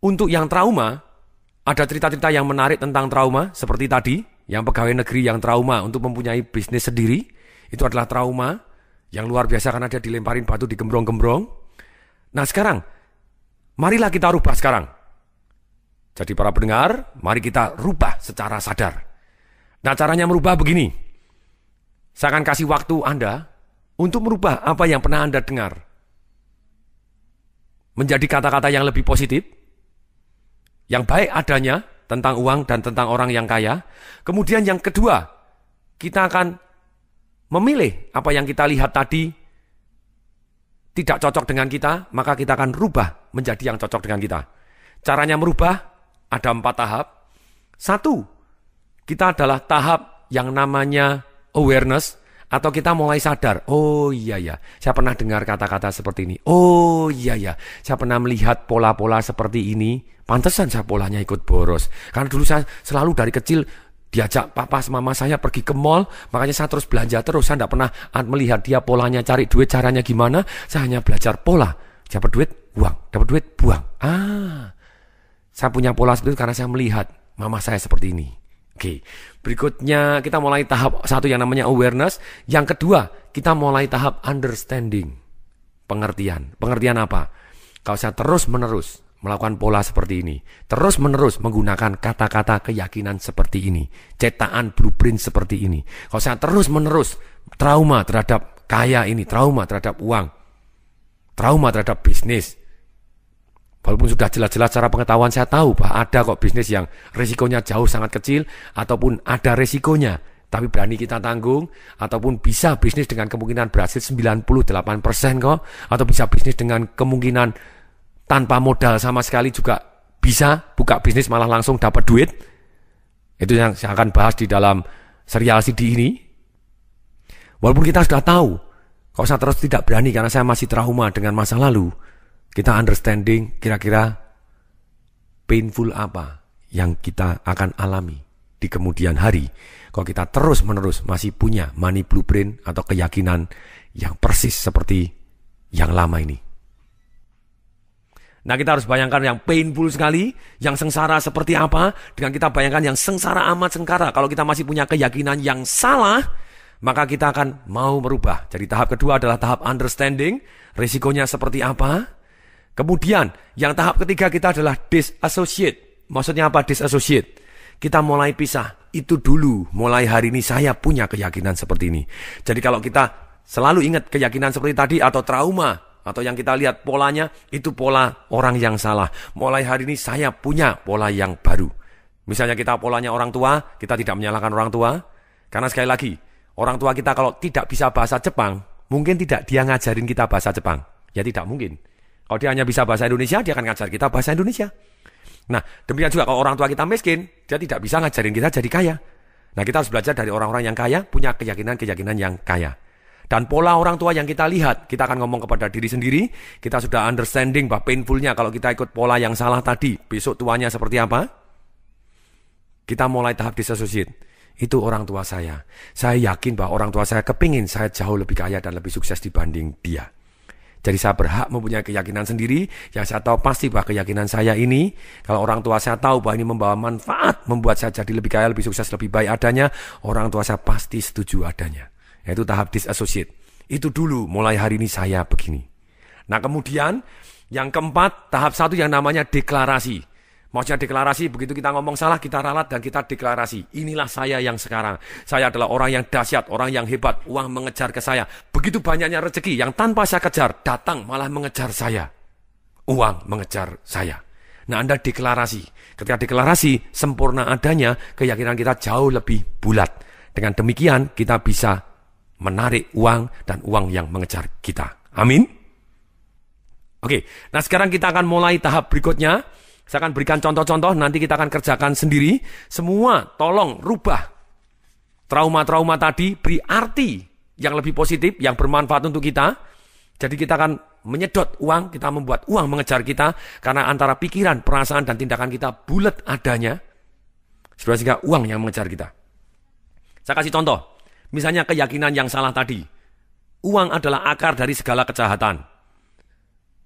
untuk yang trauma, ada cerita-cerita yang menarik tentang trauma, seperti tadi, yang pegawai negeri yang trauma untuk mempunyai bisnis sendiri, itu adalah trauma yang luar biasa karena dia dilemparin batu di gembrong-gembrong. Nah sekarang, marilah kita rubah sekarang. Jadi para pendengar, mari kita rubah secara sadar. Nah caranya merubah begini. Saya akan kasih waktu Anda untuk merubah apa yang pernah Anda dengar. Menjadi kata-kata yang lebih positif. Yang baik adanya tentang uang dan tentang orang yang kaya. Kemudian yang kedua, kita akan memilih apa yang kita lihat tadi tidak cocok dengan kita, maka kita akan rubah menjadi yang cocok dengan kita. Caranya merubah ada 4 tahap. 1, kita adalah tahap yang namanya awareness, atau kita mulai sadar, oh iya, saya pernah dengar kata-kata seperti ini. Oh iya, saya pernah melihat pola-pola seperti ini. Pantesan saya polanya ikut boros. Karena dulu saya selalu dari kecil diajak papa sama mama saya pergi ke mall, makanya saya terus belanja terus. Saya tidak pernah melihat dia polanya cari duit caranya gimana. Saya hanya belajar pola. Dapat duit, buang. Dapat duit, buang. Saya punya pola seperti itu karena saya melihat mama saya seperti ini. Oke, berikutnya kita mulai tahap 1 yang namanya awareness. Yang kedua, kita mulai tahap understanding. Pengertian. Pengertian apa? Kalau saya terus-menerus melakukan pola seperti ini, terus-menerus menggunakan kata-kata keyakinan seperti ini, cetakan blueprint seperti ini. Kalau saya terus-menerus trauma terhadap kaya ini, trauma terhadap uang, trauma terhadap bisnis, walaupun sudah jelas-jelas secara pengetahuan saya tahu bahwa ada kok bisnis yang risikonya jauh sangat kecil, ataupun ada risikonya, tapi berani kita tanggung, ataupun bisa bisnis dengan kemungkinan berhasil 98% kok, atau bisa bisnis dengan kemungkinan tanpa modal sama sekali juga bisa buka bisnis malah langsung dapat duit. Itu yang saya akan bahas di dalam serial CD ini. Walaupun kita sudah tahu, kalau saya terus tidak berani karena saya masih trauma dengan masa lalu, kita understanding kira-kira painful apa yang kita akan alami di kemudian hari. Kalau kita terus-menerus masih punya money blueprint atau keyakinan yang persis seperti yang lama ini. Nah kita harus bayangkan yang painful sekali, yang sengsara seperti apa, dengan kita bayangkan yang sengsara amat sengsara. Kalau kita masih punya keyakinan yang salah, maka kita akan mau merubah. Jadi tahap kedua adalah tahap understanding, risikonya seperti apa. Kemudian yang tahap ketiga kita adalah disassociate. Maksudnya apa disassociate? Kita mulai pisah. Itu dulu, mulai hari ini saya punya keyakinan seperti ini. Jadi kalau kita selalu ingat keyakinan seperti tadi atau trauma, atau yang kita lihat polanya, itu pola orang yang salah. Mulai hari ini saya punya pola yang baru. Misalnya kita polanya orang tua, kita tidak menyalahkan orang tua. Karena sekali lagi, orang tua kita kalau tidak bisa bahasa Jepang, mungkin tidak dia ngajarin kita bahasa Jepang. Ya tidak mungkin. Kalau dia hanya bisa bahasa Indonesia, dia akan ngajar kita bahasa Indonesia. Nah, demikian juga kalau orang tua kita miskin, dia tidak bisa ngajarin kita jadi kaya. Nah, kita harus belajar dari orang-orang yang kaya, punya keyakinan-keyakinan yang kaya. Dan pola orang tua yang kita lihat, kita akan ngomong kepada diri sendiri, kita sudah understanding bahwa painfulnya kalau kita ikut pola yang salah tadi, besok tuanya seperti apa? Kita mulai tahap disassociate. Itu orang tua saya. Saya yakin bahwa orang tua saya kepingin saya jauh lebih kaya dan lebih sukses dibanding dia. Jadi saya berhak mempunyai keyakinan sendiri, yang saya tahu pasti bahwa keyakinan saya ini, kalau orang tua saya tahu bahwa ini membawa manfaat, membuat saya jadi lebih kaya, lebih sukses, lebih baik adanya, orang tua saya pasti setuju adanya. Yaitu tahap disassociate. Itu dulu, mulai hari ini saya begini. Nah kemudian, yang keempat, tahap 1 yang namanya deklarasi. Maksudnya deklarasi, begitu kita ngomong salah, kita ralat dan kita deklarasi. Inilah saya yang sekarang. Saya adalah orang yang dahsyat, orang yang hebat. Uang mengejar ke saya. Begitu banyaknya rezeki yang tanpa saya kejar, datang malah mengejar saya. Uang mengejar saya. Nah, Anda deklarasi. Ketika deklarasi, sempurna adanya, keyakinan kita jauh lebih bulat. Dengan demikian, kita bisa menarik uang dan uang yang mengejar kita. Amin. Oke, nah sekarang kita akan mulai tahap berikutnya. Saya akan berikan contoh-contoh, nanti kita akan kerjakan sendiri. Semua tolong rubah trauma-trauma tadi, beri arti yang lebih positif, yang bermanfaat untuk kita. Jadi kita akan menyedot uang, kita membuat uang mengejar kita, karena antara pikiran, perasaan, dan tindakan kita bulat adanya, sehingga uang yang mengejar kita. Saya kasih contoh, misalnya keyakinan yang salah tadi. Uang adalah akar dari segala kejahatan.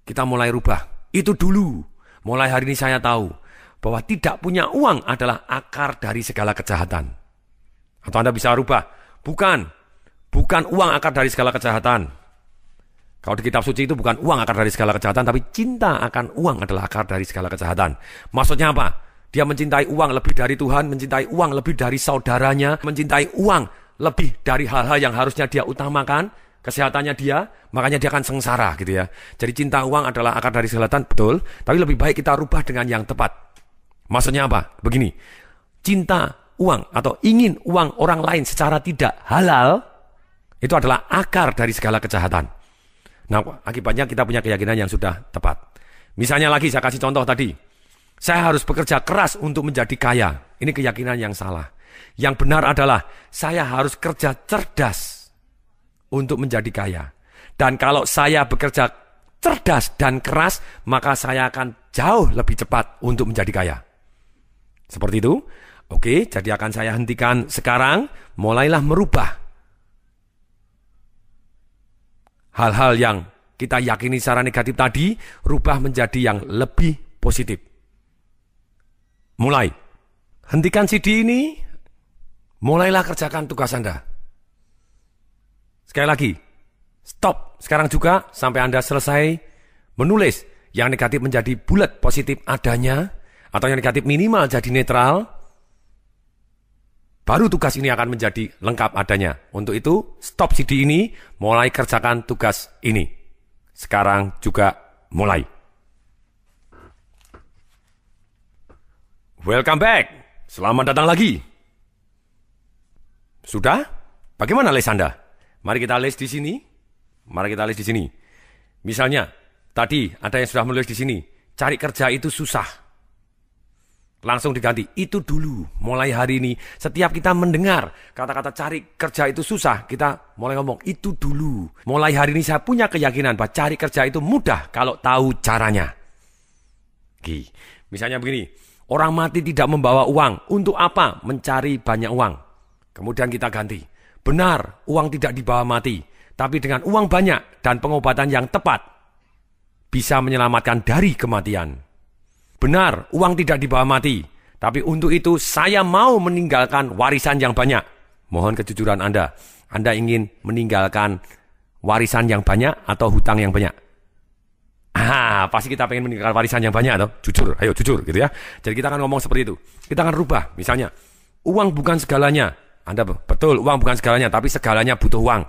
Kita mulai rubah, itu dulu. Mulai hari ini saya tahu bahwa tidak punya uang adalah akar dari segala kejahatan. Atau Anda bisa rubah, bukan uang akar dari segala kejahatan. Kalau di kitab suci itu bukan uang akar dari segala kejahatan, tapi cinta akan uang adalah akar dari segala kejahatan. Maksudnya apa? Dia mencintai uang lebih dari Tuhan, mencintai uang lebih dari saudaranya, mencintai uang lebih dari hal-hal yang harusnya dia utamakan, kesehatannya dia, makanya dia akan sengsara gitu ya. Jadi cinta uang adalah akar dari segala kejahatan, betul. Tapi lebih baik kita rubah dengan yang tepat. Maksudnya apa? Begini, cinta uang atau ingin uang orang lain secara tidak halal, itu adalah akar dari segala kejahatan. Nah, akibatnya kita punya keyakinan yang sudah tepat. Misalnya lagi, saya kasih contoh tadi. Saya harus bekerja keras untuk menjadi kaya. Ini keyakinan yang salah. Yang benar adalah, saya harus kerja cerdas untuk menjadi kaya. Dan kalau saya bekerja cerdas dan keras, maka saya akan jauh lebih cepat untuk menjadi kaya. Seperti itu. Oke, jadi akan saya hentikan sekarang. Mulailah merubah hal-hal yang kita yakini secara negatif tadi, rubah menjadi yang lebih positif. Mulai. Hentikan CD ini. Mulailah kerjakan tugas Anda. Sekali lagi, stop sekarang juga sampai Anda selesai menulis yang negatif menjadi bulat positif adanya, atau yang negatif minimal jadi netral. Baru tugas ini akan menjadi lengkap adanya. Untuk itu, stop CD ini, mulai kerjakan tugas ini. Sekarang juga mulai. Welcome back. Selamat datang lagi. Sudah? Bagaimana les Anda? Mari kita les di sini. Misalnya, tadi ada yang sudah menulis di sini. Cari kerja itu susah. Langsung diganti. Itu dulu. Mulai hari ini, setiap kita mendengar kata-kata cari kerja itu susah, kita mulai ngomong, itu dulu. Mulai hari ini saya punya keyakinan bahwa cari kerja itu mudah kalau tahu caranya. Misalnya begini. Orang mati tidak membawa uang. Untuk apa? Mencari banyak uang. Kemudian kita ganti. Benar, uang tidak dibawa mati. Tapi dengan uang banyak dan pengobatan yang tepat, bisa menyelamatkan dari kematian. Benar, uang tidak dibawa mati. Tapi untuk itu saya mau meninggalkan warisan yang banyak. Mohon kejujuran Anda. Anda ingin meninggalkan warisan yang banyak atau hutang yang banyak? Pasti kita pengen meninggalkan warisan yang banyak atau jujur, ayo jujur gitu ya. Jadi kita akan ngomong seperti itu. Kita akan rubah, misalnya, uang bukan segalanya. Anda betul, uang bukan segalanya, tapi segalanya butuh uang.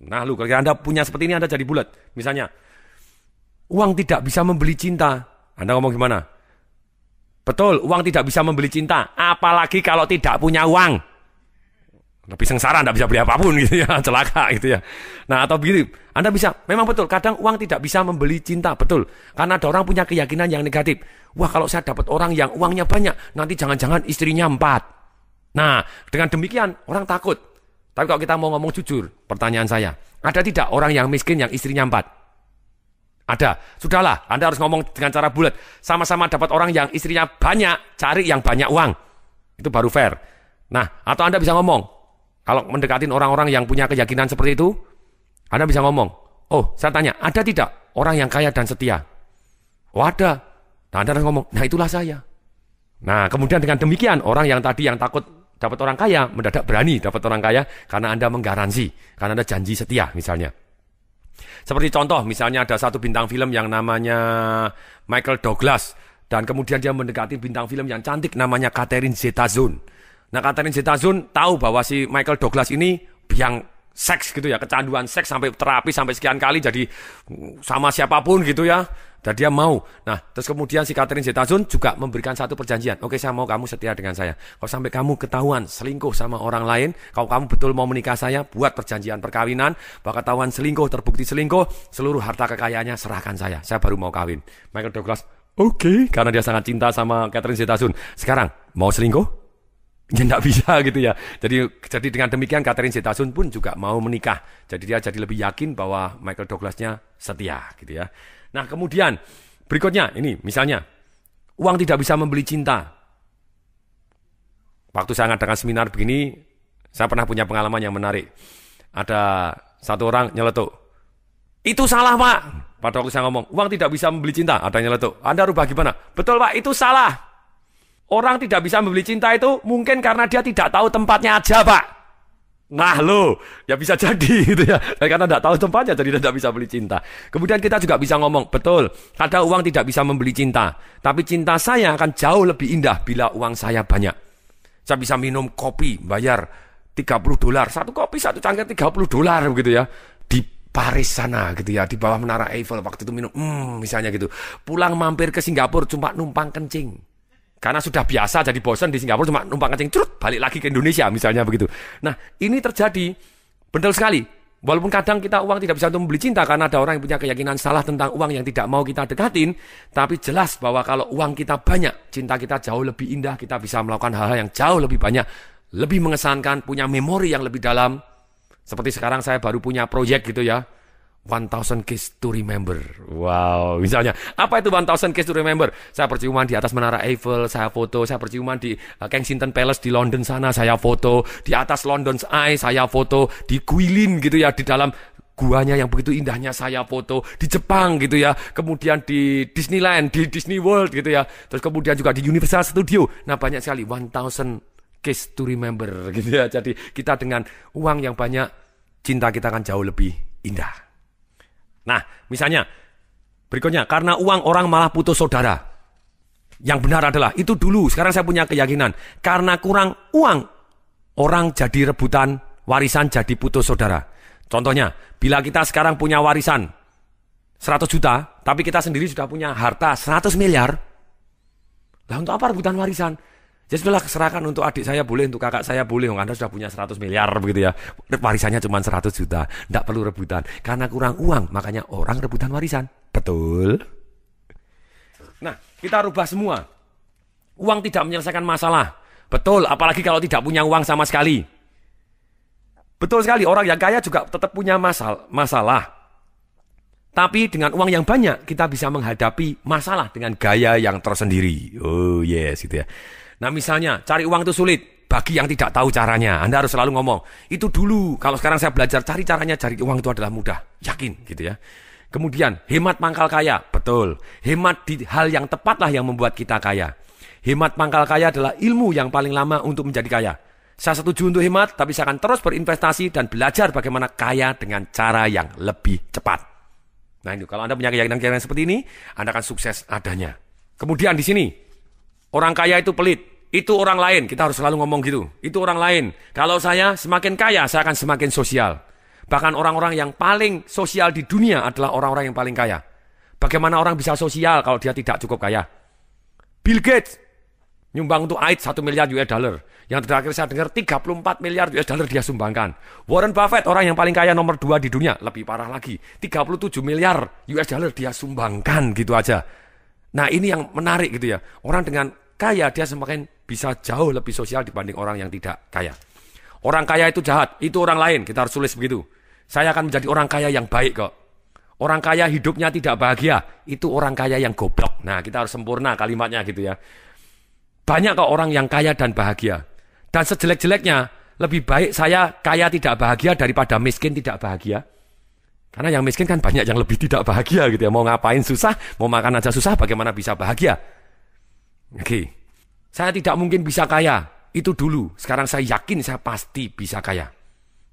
Nah, kalau Anda punya seperti ini, Anda jadi bulat. Misalnya, uang tidak bisa membeli cinta. Anda ngomong gimana? Betul, uang tidak bisa membeli cinta. Apalagi kalau tidak punya uang. Lebih sengsara, Anda bisa beli apapun gitu ya, celaka gitu ya. Nah, atau begitu, Anda bisa, memang betul, kadang uang tidak bisa membeli cinta, betul. Karena ada orang punya keyakinan yang negatif. Wah, kalau saya dapat orang yang uangnya banyak, nanti jangan-jangan istrinya 4. Nah, dengan demikian, orang takut. Tapi kalau kita mau ngomong jujur, pertanyaan saya, ada tidak orang yang miskin yang istrinya 4? Ada. Sudahlah, Anda harus ngomong dengan cara bulat. Sama-sama dapat orang yang istrinya banyak, cari yang banyak uang. Itu baru fair. Nah, atau Anda bisa ngomong, kalau mendekatin orang-orang yang punya keyakinan seperti itu, Anda bisa ngomong, oh, saya tanya, ada tidak orang yang kaya dan setia? Oh, ada. Nah, Anda harus ngomong, nah itulah saya. Nah, kemudian dengan demikian, orang yang tadi yang takut dapat orang kaya, mendadak berani dapat orang kaya, karena Anda menggaransi, karena Anda janji setia misalnya. Seperti contoh, misalnya ada satu bintang film yang namanya Michael Douglas, dan kemudian dia mendekati bintang film yang cantik namanya Catherine Zeta-Jones. Nah, Catherine Zeta-Jones tahu bahwa si Michael Douglas ini biang seks gitu ya, kecanduan seks sampai terapi sampai sekian kali, jadi sama siapapun gitu ya, dan dia mau. Nah, terus kemudian si Catherine Zeta-Jones juga memberikan satu perjanjian. Oke, saya mau kamu setia dengan saya. Kalau sampai kamu ketahuan selingkuh sama orang lain, kalau kamu betul mau menikah saya, buat perjanjian perkawinan, bahwa ketahuan selingkuh, terbukti selingkuh, seluruh harta kekayaannya serahkan saya baru mau kawin. Michael Douglas, oke, karena dia sangat cinta sama Catherine Zeta-Jones. Sekarang, mau selingkuh? Ya enggak bisa gitu ya. Jadi dengan demikian Catherine Zeta-Jones pun juga mau menikah. Jadi dia jadi lebih yakin bahwa Michael Douglasnya setia gitu ya. Nah, kemudian berikutnya ini misalnya uang tidak bisa membeli cinta. Waktu saya ngadakan seminar begini, saya pernah punya pengalaman yang menarik. Ada satu orang nyeletuk, itu salah Pak. Pada waktu saya ngomong uang tidak bisa membeli cinta, ada yang nyeletuk, Anda rubah gimana? Betul Pak, itu salah. Orang tidak bisa membeli cinta itu mungkin karena dia tidak tahu tempatnya aja, Pak. Nah lo, ya bisa jadi gitu ya. Karena tidak tahu tempatnya, jadi tidak bisa beli cinta. Kemudian kita juga bisa ngomong, betul, kadang uang tidak bisa membeli cinta. Tapi cinta saya akan jauh lebih indah bila uang saya banyak. Saya bisa minum kopi, bayar $30. Satu kopi, satu cangkir $30 begitu ya. Di Paris sana gitu ya, di bawah menara Eiffel waktu itu minum, misalnya gitu. Pulang mampir ke Singapura cuma numpang kencing. Karena sudah biasa jadi bosan di Singapura cuma numpang kencing, balik lagi ke Indonesia misalnya begitu. Nah, ini terjadi, betul sekali. Walaupun kadang kita uang tidak bisa untuk membeli cinta karena ada orang yang punya keyakinan salah tentang uang yang tidak mau kita dekatin, tapi jelas bahwa kalau uang kita banyak, cinta kita jauh lebih indah, kita bisa melakukan hal-hal yang jauh lebih banyak, lebih mengesankan, punya memori yang lebih dalam. Seperti sekarang saya baru punya proyek gitu ya, 1000 Keys to Remember. Wow, misalnya, apa itu 1000 Keys to Remember? Saya perciuman di atas menara Eiffel, saya foto. Saya perciuman di Kensington Palace di London sana, saya foto. Di atas London's Eye, saya foto. Di Guilin gitu ya, di dalam guanya yang begitu indahnya saya foto. Di Jepang gitu ya, kemudian di Disneyland, di Disney World gitu ya. Terus kemudian juga di Universal Studio. Nah, banyak sekali 1000 Keys to Remember gitu ya. Jadi kita dengan uang yang banyak, cinta kita akan jauh lebih indah. Nah, misalnya, berikutnya, karena uang orang malah putus saudara. Yang benar adalah, itu dulu, sekarang saya punya keyakinan. Karena kurang uang, orang jadi rebutan, warisan jadi putus saudara. Contohnya, bila kita sekarang punya warisan 100 juta, tapi kita sendiri sudah punya harta 100 miliar, lah untuk apa rebutan warisan? Ya sudahlah, serahkan untuk adik saya boleh, untuk kakak saya boleh. Anda sudah punya 100 miliar begitu ya. Warisannya cuma 100 juta. Tidak perlu rebutan. Karena kurang uang, makanya orang rebutan warisan. Betul? Nah, kita rubah semua. Uang tidak menyelesaikan masalah. Betul, apalagi kalau tidak punya uang sama sekali. Betul sekali, orang yang kaya juga tetap punya masalah. Tapi dengan uang yang banyak, kita bisa menghadapi masalah dengan gaya yang tersendiri. Oh yes, gitu ya. Nah misalnya, cari uang itu sulit. Bagi yang tidak tahu caranya, Anda harus selalu ngomong, itu dulu. Kalau sekarang saya belajar cari caranya, cari uang itu adalah mudah. Yakin gitu ya. Kemudian, hemat pangkal kaya. Betul. Hemat di hal yang tepatlah yang membuat kita kaya. Hemat pangkal kaya adalah ilmu yang paling lama untuk menjadi kaya. Saya setuju untuk hemat, tapi saya akan terus berinvestasi dan belajar bagaimana kaya dengan cara yang lebih cepat. Nah itu, kalau Anda punya keyakinan seperti ini, Anda akan sukses adanya. Kemudian di sini, orang kaya itu pelit. Itu orang lain. Kita harus selalu ngomong gitu. Itu orang lain. Kalau saya semakin kaya, saya akan semakin sosial. Bahkan orang-orang yang paling sosial di dunia adalah orang-orang yang paling kaya. Bagaimana orang bisa sosial kalau dia tidak cukup kaya? Bill Gates. Nyumbang untuk AIDS 1 miliar US dollar. Yang terakhir saya dengar 34 miliar US dollar dia sumbangkan. Warren Buffett, orang yang paling kaya nomor 2 di dunia, lebih parah lagi. 37 miliar US dollar dia sumbangkan gitu aja. Nah ini yang menarik gitu ya. Orang dengan kaya dia semakin bisa jauh lebih sosial dibanding orang yang tidak kaya. Orang kaya itu jahat, itu orang lain. Kita harus tulis begitu. Saya akan menjadi orang kaya yang baik kok. Orang kaya hidupnya tidak bahagia, itu orang kaya yang goblok. Nah kita harus sempurna kalimatnya gitu ya. Banyak kok orang yang kaya dan bahagia. Dan sejelek-jeleknya, lebih baik saya kaya tidak bahagia daripada miskin tidak bahagia. Karena yang miskin kan banyak yang lebih tidak bahagia gitu ya. Mau ngapain susah, mau makan aja susah, bagaimana bisa bahagia? Oke, saya tidak mungkin bisa kaya. Itu dulu, sekarang saya yakin saya pasti bisa kaya.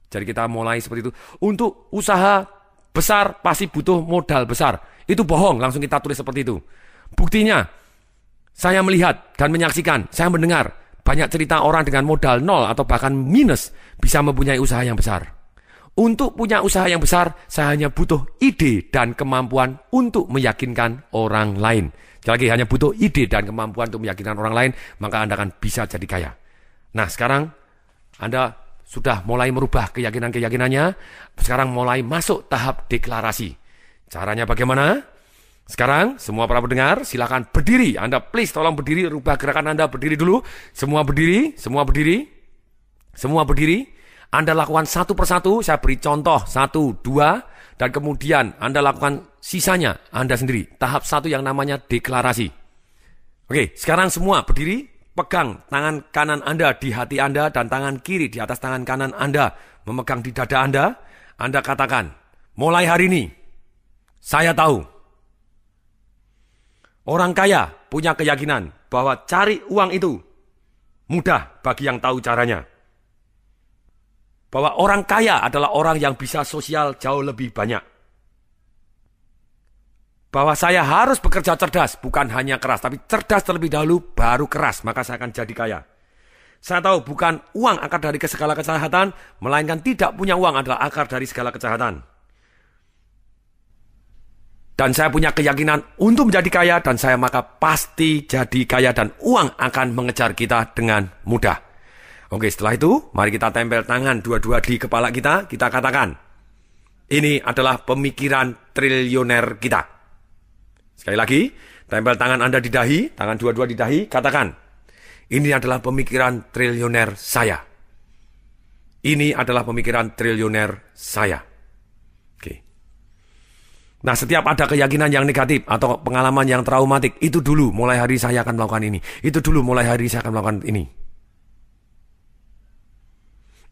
Jadi kita mulai seperti itu. Untuk usaha besar pasti butuh modal besar. Itu bohong, langsung kita tulis seperti itu. Buktinya, saya melihat dan menyaksikan, saya mendengar banyak cerita orang dengan modal nol atau bahkan minus bisa mempunyai usaha yang besar. Untuk punya usaha yang besar, saya hanya butuh ide dan kemampuan untuk meyakinkan orang lain. Sekali lagi, hanya butuh ide dan kemampuan untuk meyakinkan orang lain, maka Anda akan bisa jadi kaya. Nah, sekarang Anda sudah mulai merubah keyakinan-keyakinannya, sekarang mulai masuk tahap deklarasi. Caranya bagaimana? Sekarang, semua para pendengar, silakan berdiri. Anda please tolong berdiri, rubah gerakan Anda, berdiri dulu. Semua berdiri, semua berdiri. Semua berdiri. Anda lakukan satu persatu, saya beri contoh, 1, 2, dan kemudian Anda lakukan sisanya Anda sendiri. Tahap 1 yang namanya deklarasi. Oke, sekarang semua berdiri, pegang tangan kanan Anda di hati Anda, dan tangan kiri di atas tangan kanan Anda, memegang di dada Anda. Anda katakan, mulai hari ini, saya tahu, orang kaya punya keyakinan bahwa cari uang itu mudah bagi yang tahu caranya. Bahwa orang kaya adalah orang yang bisa sosial jauh lebih banyak. Bahwa saya harus bekerja cerdas, bukan hanya keras, tapi cerdas terlebih dahulu, baru keras, maka saya akan jadi kaya. Saya tahu bukan uang akar dari segala kejahatan, melainkan tidak punya uang adalah akar dari segala kejahatan. Dan saya punya keyakinan untuk menjadi kaya, dan saya maka pasti jadi kaya, dan uang akan mengejar kita dengan mudah. Oke, setelah itu, mari kita tempel tangan dua-dua di kepala kita. Kita katakan, ini adalah pemikiran triliuner kita. Sekali lagi, tempel tangan Anda di dahi, tangan dua-dua di dahi, katakan, ini adalah pemikiran triliuner saya. Ini adalah pemikiran triliuner saya. Oke. Nah, setiap ada keyakinan yang negatif atau pengalaman yang traumatik, itu dulu mulai hari saya akan melakukan ini. Itu dulu mulai hari saya akan melakukan ini.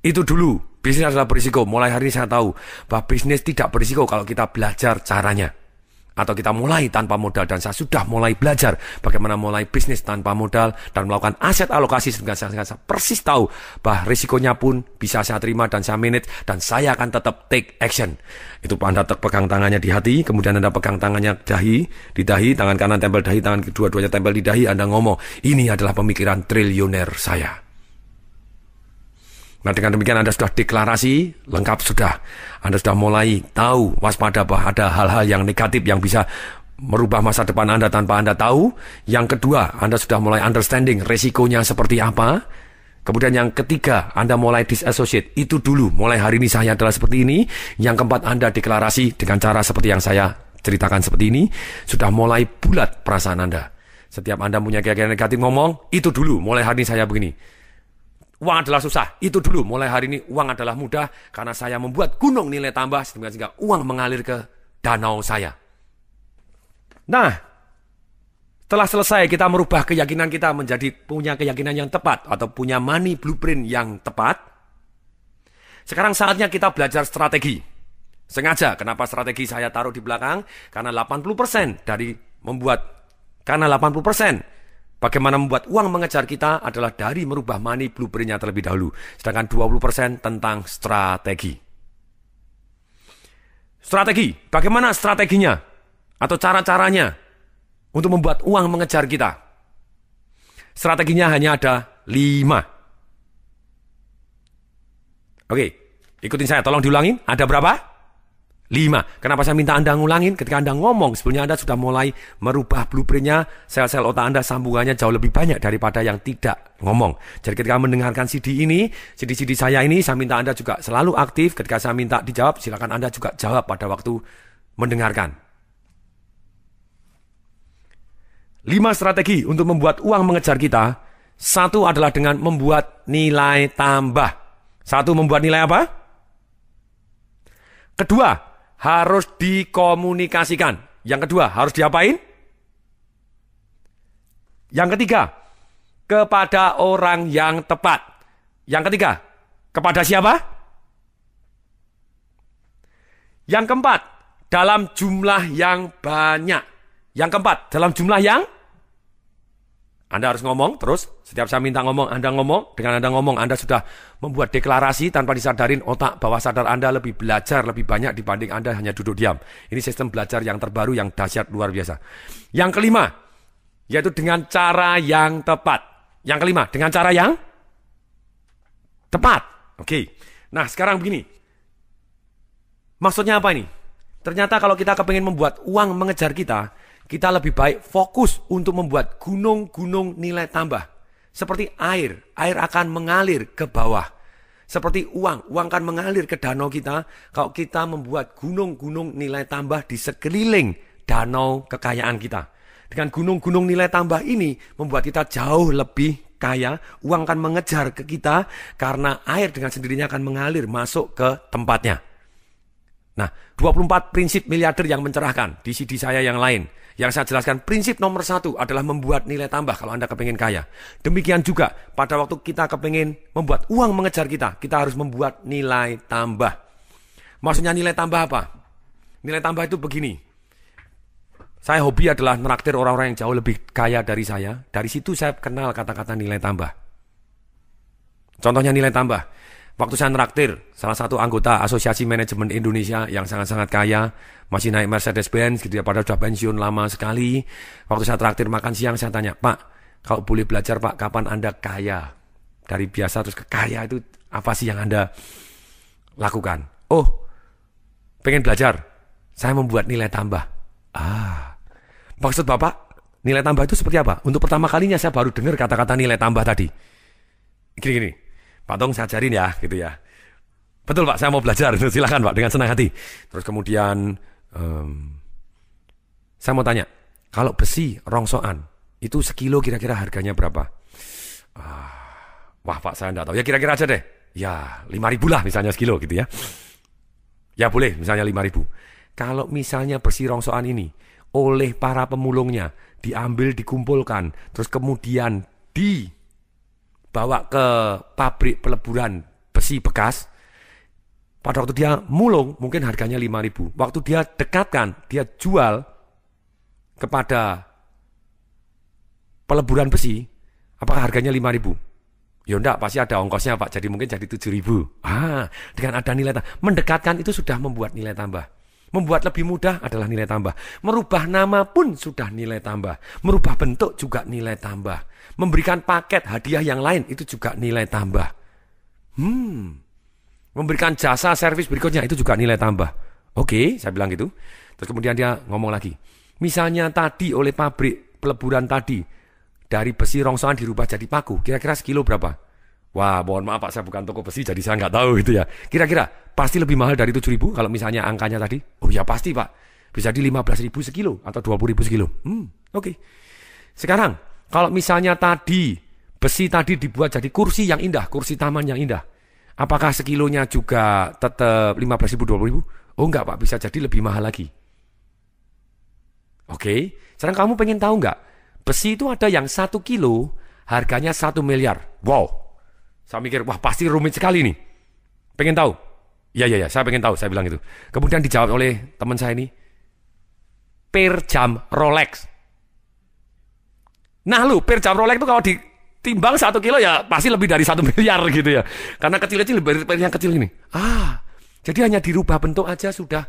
Itu dulu, bisnis adalah berisiko. Mulai hari ini saya tahu bahwa bisnis tidak berisiko kalau kita belajar caranya. Atau kita mulai tanpa modal, dan saya sudah mulai belajar bagaimana mulai bisnis tanpa modal dan melakukan aset alokasi sehingga saya persis tahu bahwa risikonya pun bisa saya terima dan saya manage, dan saya akan tetap take action. Itu Anda pegang tangannya di hati, kemudian Anda pegang tangannya di dahi, tangan kanan tempel dahi, tangan kedua-duanya tempel di dahi, Anda ngomong, ini adalah pemikiran triliuner saya. Nah, dengan demikian Anda sudah deklarasi, lengkap sudah. Anda sudah mulai tahu, waspada bahwa ada hal-hal yang negatif yang bisa merubah masa depan Anda tanpa Anda tahu. Yang kedua, Anda sudah mulai understanding resikonya seperti apa. Kemudian yang ketiga, Anda mulai disassociate. Itu dulu, mulai hari ini saya adalah seperti ini. Yang keempat, Anda deklarasi dengan cara seperti yang saya ceritakan seperti ini. Sudah mulai bulat perasaan Anda. Setiap Anda punya keyakinan negatif, ngomong, itu dulu, mulai hari ini saya begini. Uang adalah susah, itu dulu. Mulai hari ini uang adalah mudah karena saya membuat gunung nilai tambah sehingga uang mengalir ke danau saya. Nah, setelah selesai kita merubah keyakinan kita menjadi punya keyakinan yang tepat atau punya money blueprint yang tepat. Sekarang saatnya kita belajar strategi. Sengaja kenapa strategi saya taruh di belakang? Karena 80% dari karena 80% bagaimana membuat uang mengejar kita adalah dari merubah money blueprint-nya terlebih dahulu. Sedangkan 20% tentang strategi. Strategi, bagaimana strateginya? Atau cara-caranya untuk membuat uang mengejar kita? Strateginya hanya ada 5. Oke, ikutin saya, tolong diulangi. Ada berapa? Kenapa saya minta Anda ngulangin? Ketika Anda ngomong, sebenarnya Anda sudah mulai merubah blueprintnya, sel-sel otak Anda sambungannya jauh lebih banyak daripada yang tidak ngomong. Jadi ketika mendengarkan CD ini, CD saya ini, saya minta Anda juga selalu aktif. Ketika saya minta dijawab, silakan Anda juga jawab pada waktu mendengarkan. 5 strategi untuk membuat uang mengejar kita. 1 adalah dengan membuat nilai tambah. 1, membuat nilai apa? Kedua, harus dikomunikasikan. Yang kedua, harus diapain? Yang ketiga, kepada orang yang tepat. Yang ketiga, kepada siapa? Yang keempat, dalam jumlah yang banyak. Yang keempat, dalam jumlah yang Anda harus ngomong terus. Setiap saya minta ngomong, Anda ngomong. Dengan Anda ngomong, Anda sudah membuat deklarasi tanpa disadarin otak bawah sadar Anda lebih belajar lebih banyak dibanding Anda hanya duduk diam. Ini sistem belajar yang terbaru yang dahsyat luar biasa. Yang kelima, yaitu dengan cara yang tepat. Yang kelima, dengan cara yang tepat. Oke. Nah, sekarang begini. Maksudnya apa ini? Ternyata kalau kita kepingin membuat uang mengejar kita lebih baik fokus untuk membuat gunung-gunung nilai tambah. Seperti air akan mengalir ke bawah. Seperti uang akan mengalir ke danau kita kalau kita membuat gunung-gunung nilai tambah di sekeliling danau kekayaan kita. Dengan gunung-gunung nilai tambah ini membuat kita jauh lebih kaya. Uang akan mengejar ke kita karena air dengan sendirinya akan mengalir masuk ke tempatnya. Nah, 24 prinsip miliarder yang mencerahkan di CD saya yang lain. Yang saya jelaskan, prinsip nomor 1 adalah membuat nilai tambah kalau Anda kepingin kaya. Demikian juga, pada waktu kita kepingin membuat uang mengejar kita harus membuat nilai tambah. Maksudnya nilai tambah apa? Nilai tambah itu begini. Saya hobi adalah menraktir orang-orang yang jauh lebih kaya dari saya. Dari situ saya kenal kata-kata nilai tambah. Contohnya nilai tambah. Waktu saya nraktir salah satu anggota Asosiasi Manajemen Indonesia yang sangat-sangat kaya, masih naik Mercedes-Benz gitu ya, padahal sudah pensiun lama sekali. Waktu saya traktir makan siang, saya tanya, Pak, kalau boleh belajar Pak, kapan Anda kaya? Dari biasa terus ke kaya itu apa sih yang Anda lakukan? Oh, pengen belajar, saya membuat nilai tambah. Maksud Bapak, nilai tambah itu seperti apa? Untuk pertama kalinya saya baru dengar kata-kata nilai tambah tadi. Gini. Pak Tong, saya ajarin ya, gitu ya. Betul Pak, saya mau belajar. Silakan Pak, dengan senang hati. Terus kemudian, saya mau tanya, kalau besi rongsokan, itu sekilo kira-kira harganya berapa? Wah Pak, saya enggak tahu. Ya kira-kira aja deh. Ya 5.000 lah misalnya sekilo gitu ya. Ya boleh, misalnya 5.000. Kalau misalnya besi rongsokan ini, oleh para pemulungnya, diambil, dikumpulkan, terus kemudian bawa ke pabrik peleburan besi bekas, pada waktu dia mulung mungkin harganya 5.000. Waktu dia dekatkan, dia jual kepada peleburan besi, apakah harganya 5.000? Ya enggak, pasti ada ongkosnya Pak, jadi mungkin jadi 7.000. Dengan ada nilai tambah, mendekatkan itu sudah membuat nilai tambah. Membuat lebih mudah adalah nilai tambah. Merubah nama pun sudah nilai tambah. Merubah bentuk juga nilai tambah. Memberikan paket hadiah yang lain itu juga nilai tambah. Memberikan jasa servis berikutnya itu juga nilai tambah. Oke, saya bilang gitu. Terus kemudian dia ngomong lagi. Misalnya tadi oleh pabrik peleburan tadi, dari besi rongsokan dirubah jadi paku, kira-kira sekilo berapa? Wah, mohon maaf Pak, saya bukan toko besi, jadi saya nggak tahu gitu ya. Kira-kira pasti lebih mahal dari 7.000 kalau misalnya angkanya tadi? Oh ya pasti Pak, bisa di 15.000 sekilo atau 20.000 sekilo. Oke. Sekarang, kalau misalnya tadi, besi tadi dibuat jadi kursi yang indah, kursi taman yang indah. Apakah sekilonya juga tetap 15.000, 20.000? Oh enggak Pak, bisa jadi lebih mahal lagi. Oke, sekarang kamu pengen tahu nggak? Besi itu ada yang 1 kilo, harganya 1 miliar. Wow. Saya mikir, wah pasti rumit sekali nih. Pengen tahu? Ya, saya pengen tahu, saya bilang itu. Kemudian dijawab oleh teman saya ini, per jam Rolex. Nah per jam Rolex itu kalau ditimbang 1 kilo ya pasti lebih dari 1 miliar gitu ya. Karena kecil-kecil lebih dari yang kecil ini. Jadi hanya dirubah bentuk aja sudah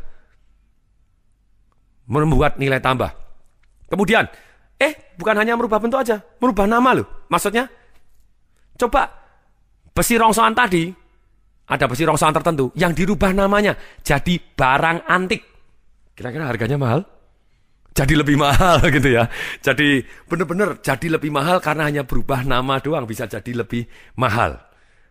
membuat nilai tambah. Kemudian, bukan hanya merubah bentuk aja, merubah nama loh. Maksudnya, coba besi rongsokan tadi, ada besi rongsokan tertentu yang dirubah namanya jadi barang antik. Kira-kira harganya mahal? Jadi lebih mahal gitu ya. Jadi benar-benar jadi lebih mahal karena hanya berubah nama doang bisa jadi lebih mahal.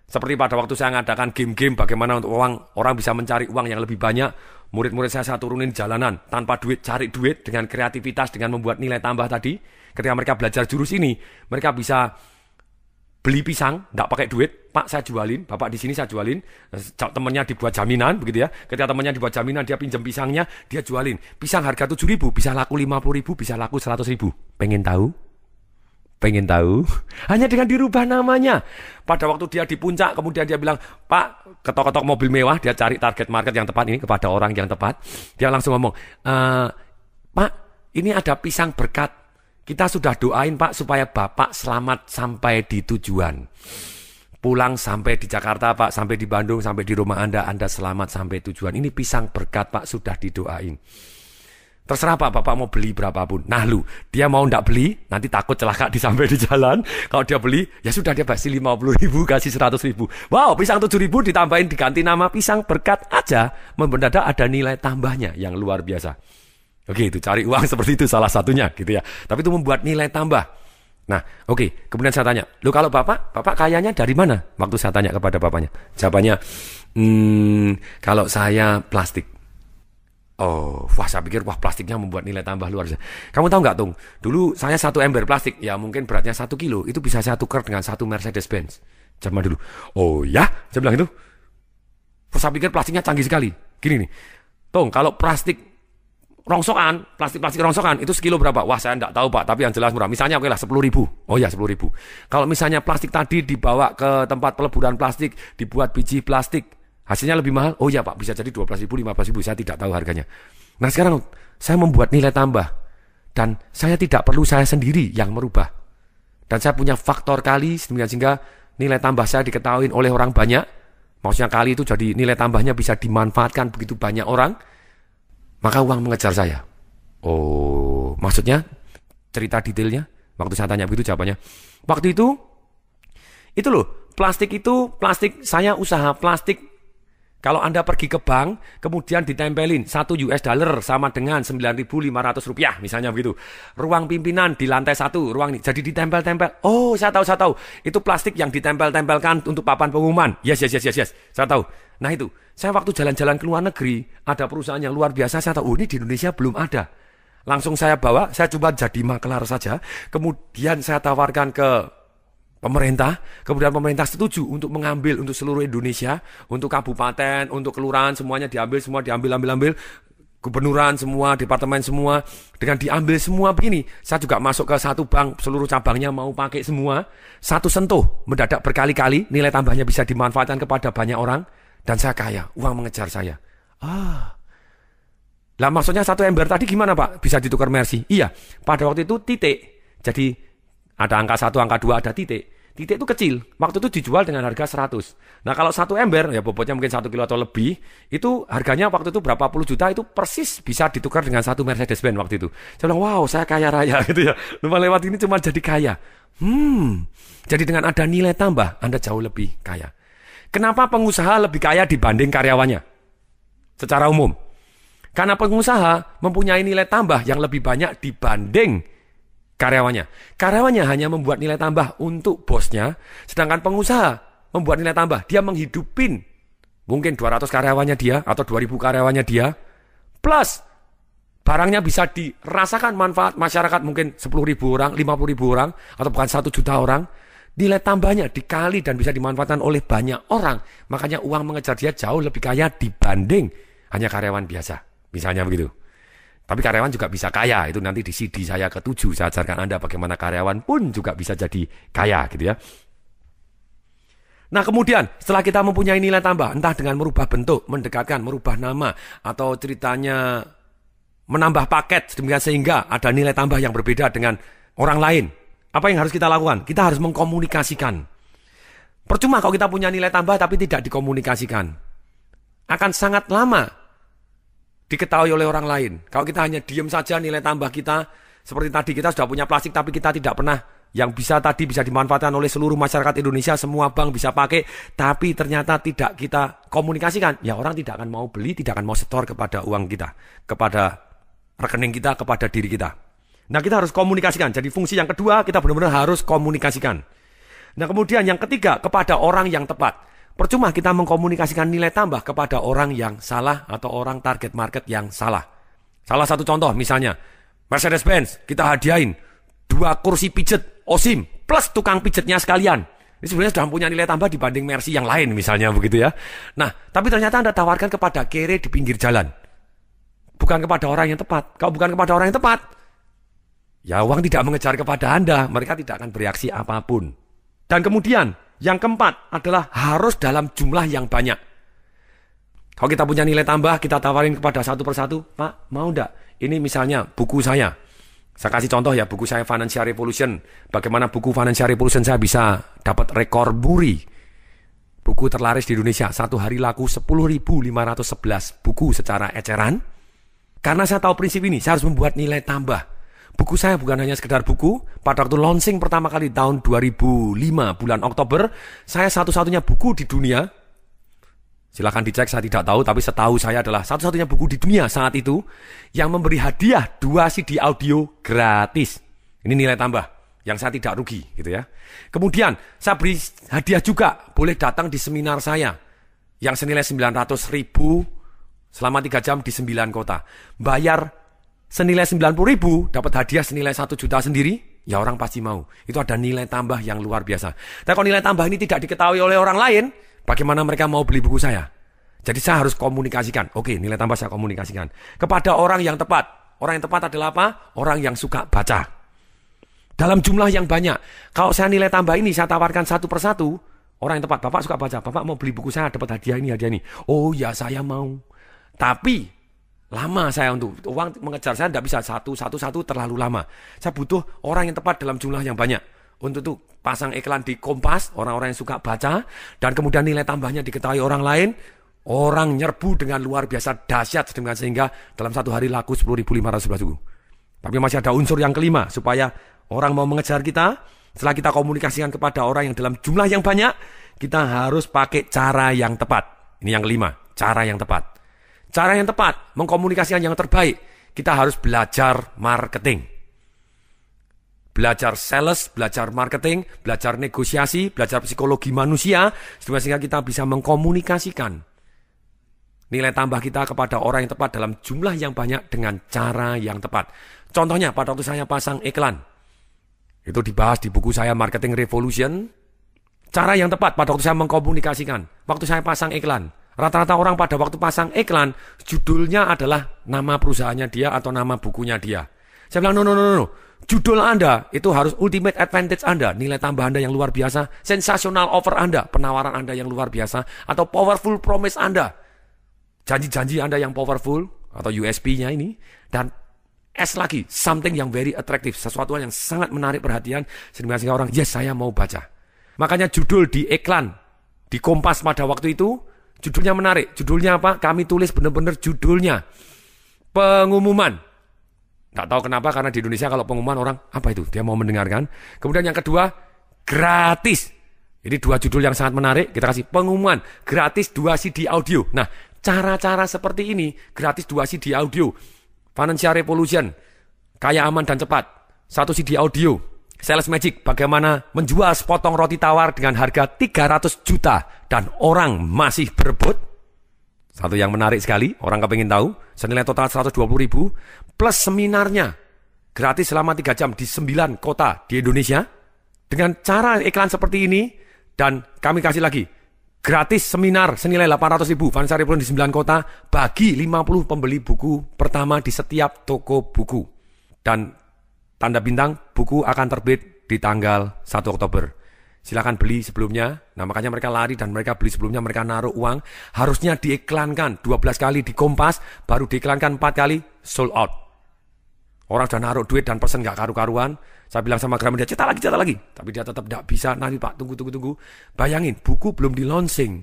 Seperti pada waktu saya ngadakan game-game bagaimana untuk orang bisa mencari uang yang lebih banyak. Murid-murid saya turunin jalanan tanpa duit, cari duit dengan kreativitas, dengan membuat nilai tambah tadi. Ketika mereka belajar jurus ini, mereka bisa beli pisang, tidak pakai duit, Pak saya jualin, Bapak di sini saya jualin, temannya dibuat jaminan, begitu ya. Ketika temannya dibuat jaminan, dia pinjam pisangnya, dia jualin. Pisang harga 7.000, bisa laku 50.000, bisa laku 100.000. Pengen tahu? Pengen tahu? Hanya dengan dirubah namanya. Pada waktu dia di puncak, kemudian dia bilang, Pak, ketok-ketok mobil mewah, dia cari target market yang tepat ini kepada orang yang tepat. Dia langsung ngomong, Pak, ini ada pisang berkat. Kita sudah doain Pak supaya Bapak selamat sampai di tujuan. Pulang sampai di Jakarta Pak, sampai di Bandung, sampai di rumah Anda selamat sampai tujuan. Ini pisang berkat Pak, sudah didoain. Terserah Pak, Bapak mau beli berapapun. Nah lu, dia mau ndak beli, nanti takut celaka sampai di jalan. Kalau dia beli, ya sudah dia kasih 50.000, kasih 100.000. Wow, pisang 7.000 ditambahin diganti nama pisang berkat aja. Mendadak ada nilai tambahnya yang luar biasa. Oke, itu cari uang seperti itu salah satunya gitu ya. Tapi itu membuat nilai tambah. Nah, oke. Kemudian saya tanya, lu kalau Bapak kayanya dari mana? Waktu saya tanya kepada bapaknya. Jawabannya, kalau saya plastik. Oh, saya pikir plastiknya membuat nilai tambah luar biasa. Kamu tahu nggak, Tung? Dulu saya 1 ember plastik, ya mungkin beratnya 1 kilo, itu bisa saya tukar dengan 1 Mercedes-Benz. Zaman dulu. Oh ya, saya bilang itu. Saya pikir plastiknya canggih sekali. Gini nih, Tung, kalau plastik rongsokan, plastik rongsokan, itu sekilo berapa? Wah, saya enggak tahu Pak, tapi yang jelas murah. Misalnya oke lah 10.000. Oh ya, 10.000. Kalau misalnya plastik tadi dibawa ke tempat peleburan plastik, dibuat biji plastik, hasilnya lebih mahal. Oh ya Pak, bisa jadi 12.000, 15.000, saya tidak tahu harganya. Nah sekarang saya membuat nilai tambah, dan saya tidak perlu saya sendiri yang merubah. Dan saya punya faktor kali, sehingga nilai tambah saya diketahui oleh orang banyak. Maksudnya kali itu jadi nilai tambahnya bisa dimanfaatkan begitu banyak orang. Maka uang mengejar saya. Oh, maksudnya cerita detailnya. Waktu saya tanya begitu jawabannya. Waktu itu loh, plastik saya usaha plastik. Kalau Anda pergi ke bank, kemudian ditempelin $1 sama dengan Rp9.500, misalnya begitu. Ruang pimpinan di lantai 1, ruang ini. Jadi ditempel-tempel. Oh, saya tahu. Itu plastik yang ditempel-tempelkan untuk papan pengumuman. Yes. Saya tahu. Nah itu, saya waktu jalan-jalan ke luar negeri, ada perusahaan yang luar biasa, saya tahu, ini di Indonesia belum ada. Langsung saya bawa, saya coba jadi maklar saja, kemudian saya tawarkan ke pemerintah, kemudian pemerintah setuju untuk mengambil untuk seluruh Indonesia, untuk kabupaten, untuk kelurahan, semuanya diambil, gubernuran semua, departemen semua, dengan diambil semua begini. Saya juga masuk ke satu bank, seluruh cabangnya mau pakai semua, satu sentuh, mendadak berkali-kali, nilai tambahnya bisa dimanfaatkan kepada banyak orang. Dan saya kaya, uang mengejar saya. Lah maksudnya 1 ember tadi gimana Pak? Bisa ditukar Mercy? Iya, pada waktu itu titik. Jadi ada angka 1, angka 2, ada titik. Titik itu kecil, waktu itu dijual dengan harga 100. Nah kalau 1 ember, ya bobotnya mungkin 1 kilo atau lebih, itu harganya waktu itu berapa puluh juta, itu persis bisa ditukar dengan 1 Mercedes-Benz waktu itu. Saya bilang, wow saya kaya raya gitu ya. Lupa lewat ini cuma jadi kaya. Jadi dengan ada nilai tambah, Anda jauh lebih kaya. Kenapa pengusaha lebih kaya dibanding karyawannya? Secara umum. Karena pengusaha mempunyai nilai tambah yang lebih banyak dibanding karyawannya. Karyawannya hanya membuat nilai tambah untuk bosnya, sedangkan pengusaha membuat nilai tambah. Dia menghidupin mungkin 200 karyawannya dia atau 2.000 karyawannya dia, plus barangnya bisa dirasakan manfaat masyarakat mungkin 10.000 orang, 50.000 orang, atau bukan 1 juta orang. Nilai tambahnya dikali dan bisa dimanfaatkan oleh banyak orang. Makanya uang mengejar dia jauh lebih kaya dibanding hanya karyawan biasa. Misalnya begitu. Tapi karyawan juga bisa kaya. Itu nanti di CD saya ke-7. Saya ajarkan Anda bagaimana karyawan pun juga bisa jadi kaya gitu ya. Nah kemudian setelah kita mempunyai nilai tambah, entah dengan merubah bentuk, mendekatkan, merubah nama, atau ceritanya menambah paket sehingga ada nilai tambah yang berbeda dengan orang lain. Apa yang harus kita lakukan? Kita harus mengkomunikasikan. Percuma kalau kita punya nilai tambah tapi tidak dikomunikasikan. Akan sangat lama diketahui oleh orang lain. Kalau kita hanya diam saja nilai tambah kita, seperti tadi kita sudah punya plastik tapi kita tidak pernah yang tadi bisa dimanfaatkan oleh seluruh masyarakat Indonesia, semua bank bisa pakai, tapi ternyata tidak kita komunikasikan, ya orang tidak akan mau beli, tidak akan mau setor kepada uang kita, kepada rekening kita, kepada diri kita. Nah, kita harus komunikasikan. Jadi fungsi yang kedua, kita benar-benar harus komunikasikan. Nah, kemudian yang ketiga, kepada orang yang tepat. Percuma kita mengkomunikasikan nilai tambah kepada orang yang salah atau orang target market yang salah. Salah satu contoh misalnya, Mercedes-Benz kita hadiahin 2 kursi pijet OSIM plus tukang pijetnya sekalian. Ini sebenarnya sudah punya nilai tambah dibanding Mercy yang lain misalnya begitu ya. Nah, tapi ternyata Anda tawarkan kepada kere di pinggir jalan. Bukan kepada orang yang tepat. Kalau bukan kepada orang yang tepat, ya uang tidak mengejar kepada Anda. Mereka tidak akan bereaksi apapun. Dan kemudian yang keempat adalah harus dalam jumlah yang banyak. Kalau kita punya nilai tambah, kita tawarin kepada satu persatu, Pak mau enggak? Ini misalnya buku saya. Saya kasih contoh ya, buku saya Financial Revolution. Bagaimana buku Financial Revolution saya bisa dapat rekor muri. Buku terlaris di Indonesia, satu hari laku 10.511 buku secara eceran. Karena saya tahu prinsip ini, saya harus membuat nilai tambah. Buku saya bukan hanya sekedar buku. Pada waktu launching pertama kali tahun 2005 bulan Oktober, saya satu-satunya buku di dunia. Silakan dicek, saya tidak tahu, tapi setahu saya adalah satu-satunya buku di dunia saat itu yang memberi hadiah 2 CD audio gratis. Ini nilai tambah yang saya tidak rugi gitu ya. Kemudian saya beri hadiah juga, boleh datang di seminar saya yang senilai 900.000 selama 3 jam di 9 kota. Bayar senilai 90.000, dapat hadiah senilai 1 juta sendiri, ya orang pasti mau. Itu ada nilai tambah yang luar biasa. Tapi kalau nilai tambah ini tidak diketahui oleh orang lain, bagaimana mereka mau beli buku saya? Jadi saya harus komunikasikan. Oke, nilai tambah saya komunikasikan kepada orang yang tepat. Orang yang tepat adalah apa? Orang yang suka baca. Dalam jumlah yang banyak. Kalau saya nilai tambah ini, saya tawarkan satu persatu. Orang yang tepat, Bapak suka baca. Bapak mau beli buku saya, dapat hadiah ini, hadiah ini. Oh ya, saya mau. Tapi lama saya untuk uang mengejar saya tidak bisa satu terlalu lama. Saya butuh orang yang tepat dalam jumlah yang banyak. Untuk itu pasang iklan di Kompas, orang-orang yang suka baca, dan kemudian nilai tambahnya diketahui orang lain, orang nyerbu dengan luar biasa dahsyat sehingga dalam satu hari laku 10.511 buku. Tapi masih ada unsur yang kelima, supaya orang mau mengejar kita, setelah kita komunikasikan kepada orang yang dalam jumlah yang banyak, kita harus pakai cara yang tepat. Ini yang kelima, cara yang tepat. Cara yang tepat, mengkomunikasikan yang terbaik, kita harus belajar marketing. Belajar sales, belajar marketing, belajar negosiasi, belajar psikologi manusia, sehingga kita bisa mengkomunikasikan nilai tambah kita kepada orang yang tepat dalam jumlah yang banyak dengan cara yang tepat. Contohnya pada waktu saya pasang iklan, itu dibahas di buku saya Marketing Revolution. Cara yang tepat pada waktu saya mengkomunikasikan, waktu saya pasang iklan, rata-rata orang pada waktu pasang iklan, judulnya adalah nama perusahaannya dia atau nama bukunya dia. Saya bilang, no. Judul Anda itu harus ultimate advantage Anda, nilai tambah Anda yang luar biasa, sensational offer Anda, penawaran Anda yang luar biasa, atau powerful promise Anda, janji-janji Anda yang powerful, atau USP-nya ini, dan S lagi, something yang very attractive, sesuatu yang sangat menarik perhatian, sehingga orang, yes saya mau baca. Makanya judul di iklan, di Kompas pada waktu itu, judulnya menarik. Judulnya apa? Kami tulis benar-benar judulnya. Pengumuman. Nggak tahu kenapa, karena di Indonesia kalau pengumuman orang, apa itu? Dia mau mendengarkan. Kemudian yang kedua, gratis. Jadi 2 judul yang sangat menarik, kita kasih pengumuman. Gratis 2 CD audio. Nah, cara-cara seperti ini, gratis 2 CD audio. Financial Revolution, kaya aman dan cepat. 1 CD audio. Sales Magic, bagaimana menjual sepotong roti tawar dengan harga 300 juta. Dan orang masih berebut. Satu yang menarik sekali, orang kepingin tahu. Senilai total 120.000 plus seminarnya. Gratis selama 3 jam di 9 kota di Indonesia. Dengan cara iklan seperti ini. Dan kami kasih lagi. Gratis seminar senilai 800.000. Financial Revolution di 9 kota. Bagi 50 pembeli buku pertama di setiap toko buku. Dan tanda bintang, buku akan terbit di tanggal 1 Oktober. Silakan beli sebelumnya. Nah makanya mereka lari dan mereka beli sebelumnya, mereka naruh uang. Harusnya diiklankan 12 kali di Kompas, baru diiklankan 4 kali, sold out. Orang sudah naruh duit dan pesen gak karu-karuan. Saya bilang sama Gramedia, cetak lagi. Tapi dia tetap tidak bisa. Nanti Pak, tunggu. Bayangin, buku belum di launching.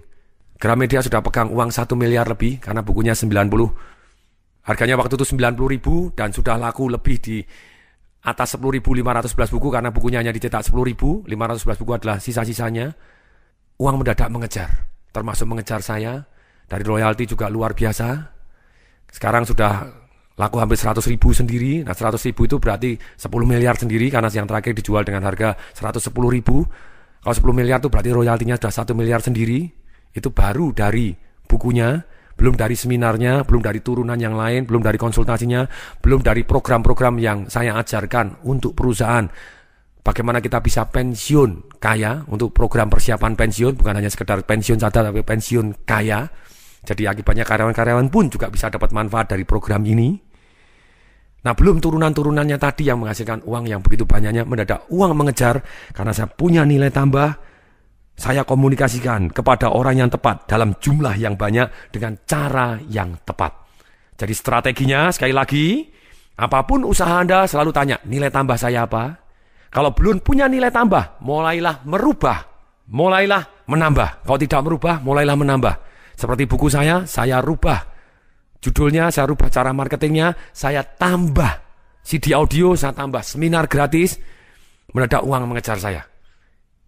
Gramedia sudah pegang uang 1 miliar lebih, karena bukunya 90. Harganya waktu itu 90.000 dan sudah laku lebih di atas 10.511 buku, karena bukunya hanya dicetak 10.000, 511 buku adalah sisa-sisanya. Uang mendadak mengejar, termasuk mengejar saya. Dari royalti juga luar biasa. Sekarang sudah laku hampir 100.000 sendiri. Nah 100.000 itu berarti 10 miliar sendiri, karena yang terakhir dijual dengan harga 110.000. Kalau 10 miliar itu berarti royaltinya sudah 1 miliar sendiri. Itu baru dari bukunya, belum dari seminarnya, belum dari turunan yang lain, belum dari konsultasinya, belum dari program-program yang saya ajarkan untuk perusahaan. Bagaimana kita bisa pensiun kaya, untuk program persiapan pensiun, bukan hanya sekedar pensiun saja, tapi pensiun kaya. Jadi akibatnya karyawan-karyawan pun juga bisa dapat manfaat dari program ini. Nah, belum turunan-turunannya tadi yang menghasilkan uang yang begitu banyaknya, mendadak uang mengejar, karena saya punya nilai tambah. Saya komunikasikan kepada orang yang tepat dalam jumlah yang banyak dengan cara yang tepat. Jadi strateginya sekali lagi, apapun usaha Anda selalu tanya, nilai tambah saya apa? Kalau belum punya nilai tambah, mulailah merubah, mulailah menambah. Kalau tidak merubah, mulailah menambah. Seperti buku saya rubah. Judulnya saya rubah, cara marketingnya saya tambah. CD audio saya tambah, seminar gratis, mendadak uang mengejar saya.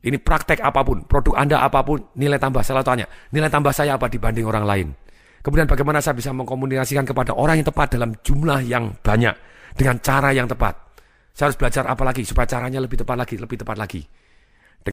Ini praktek apapun, produk Anda apapun, nilai tambah. Selalu tanya, nilai tambah saya apa dibanding orang lain? Kemudian bagaimana saya bisa mengkomunikasikan kepada orang yang tepat dalam jumlah yang banyak, dengan cara yang tepat. Saya harus belajar apa lagi, supaya caranya lebih tepat lagi, lebih tepat lagi.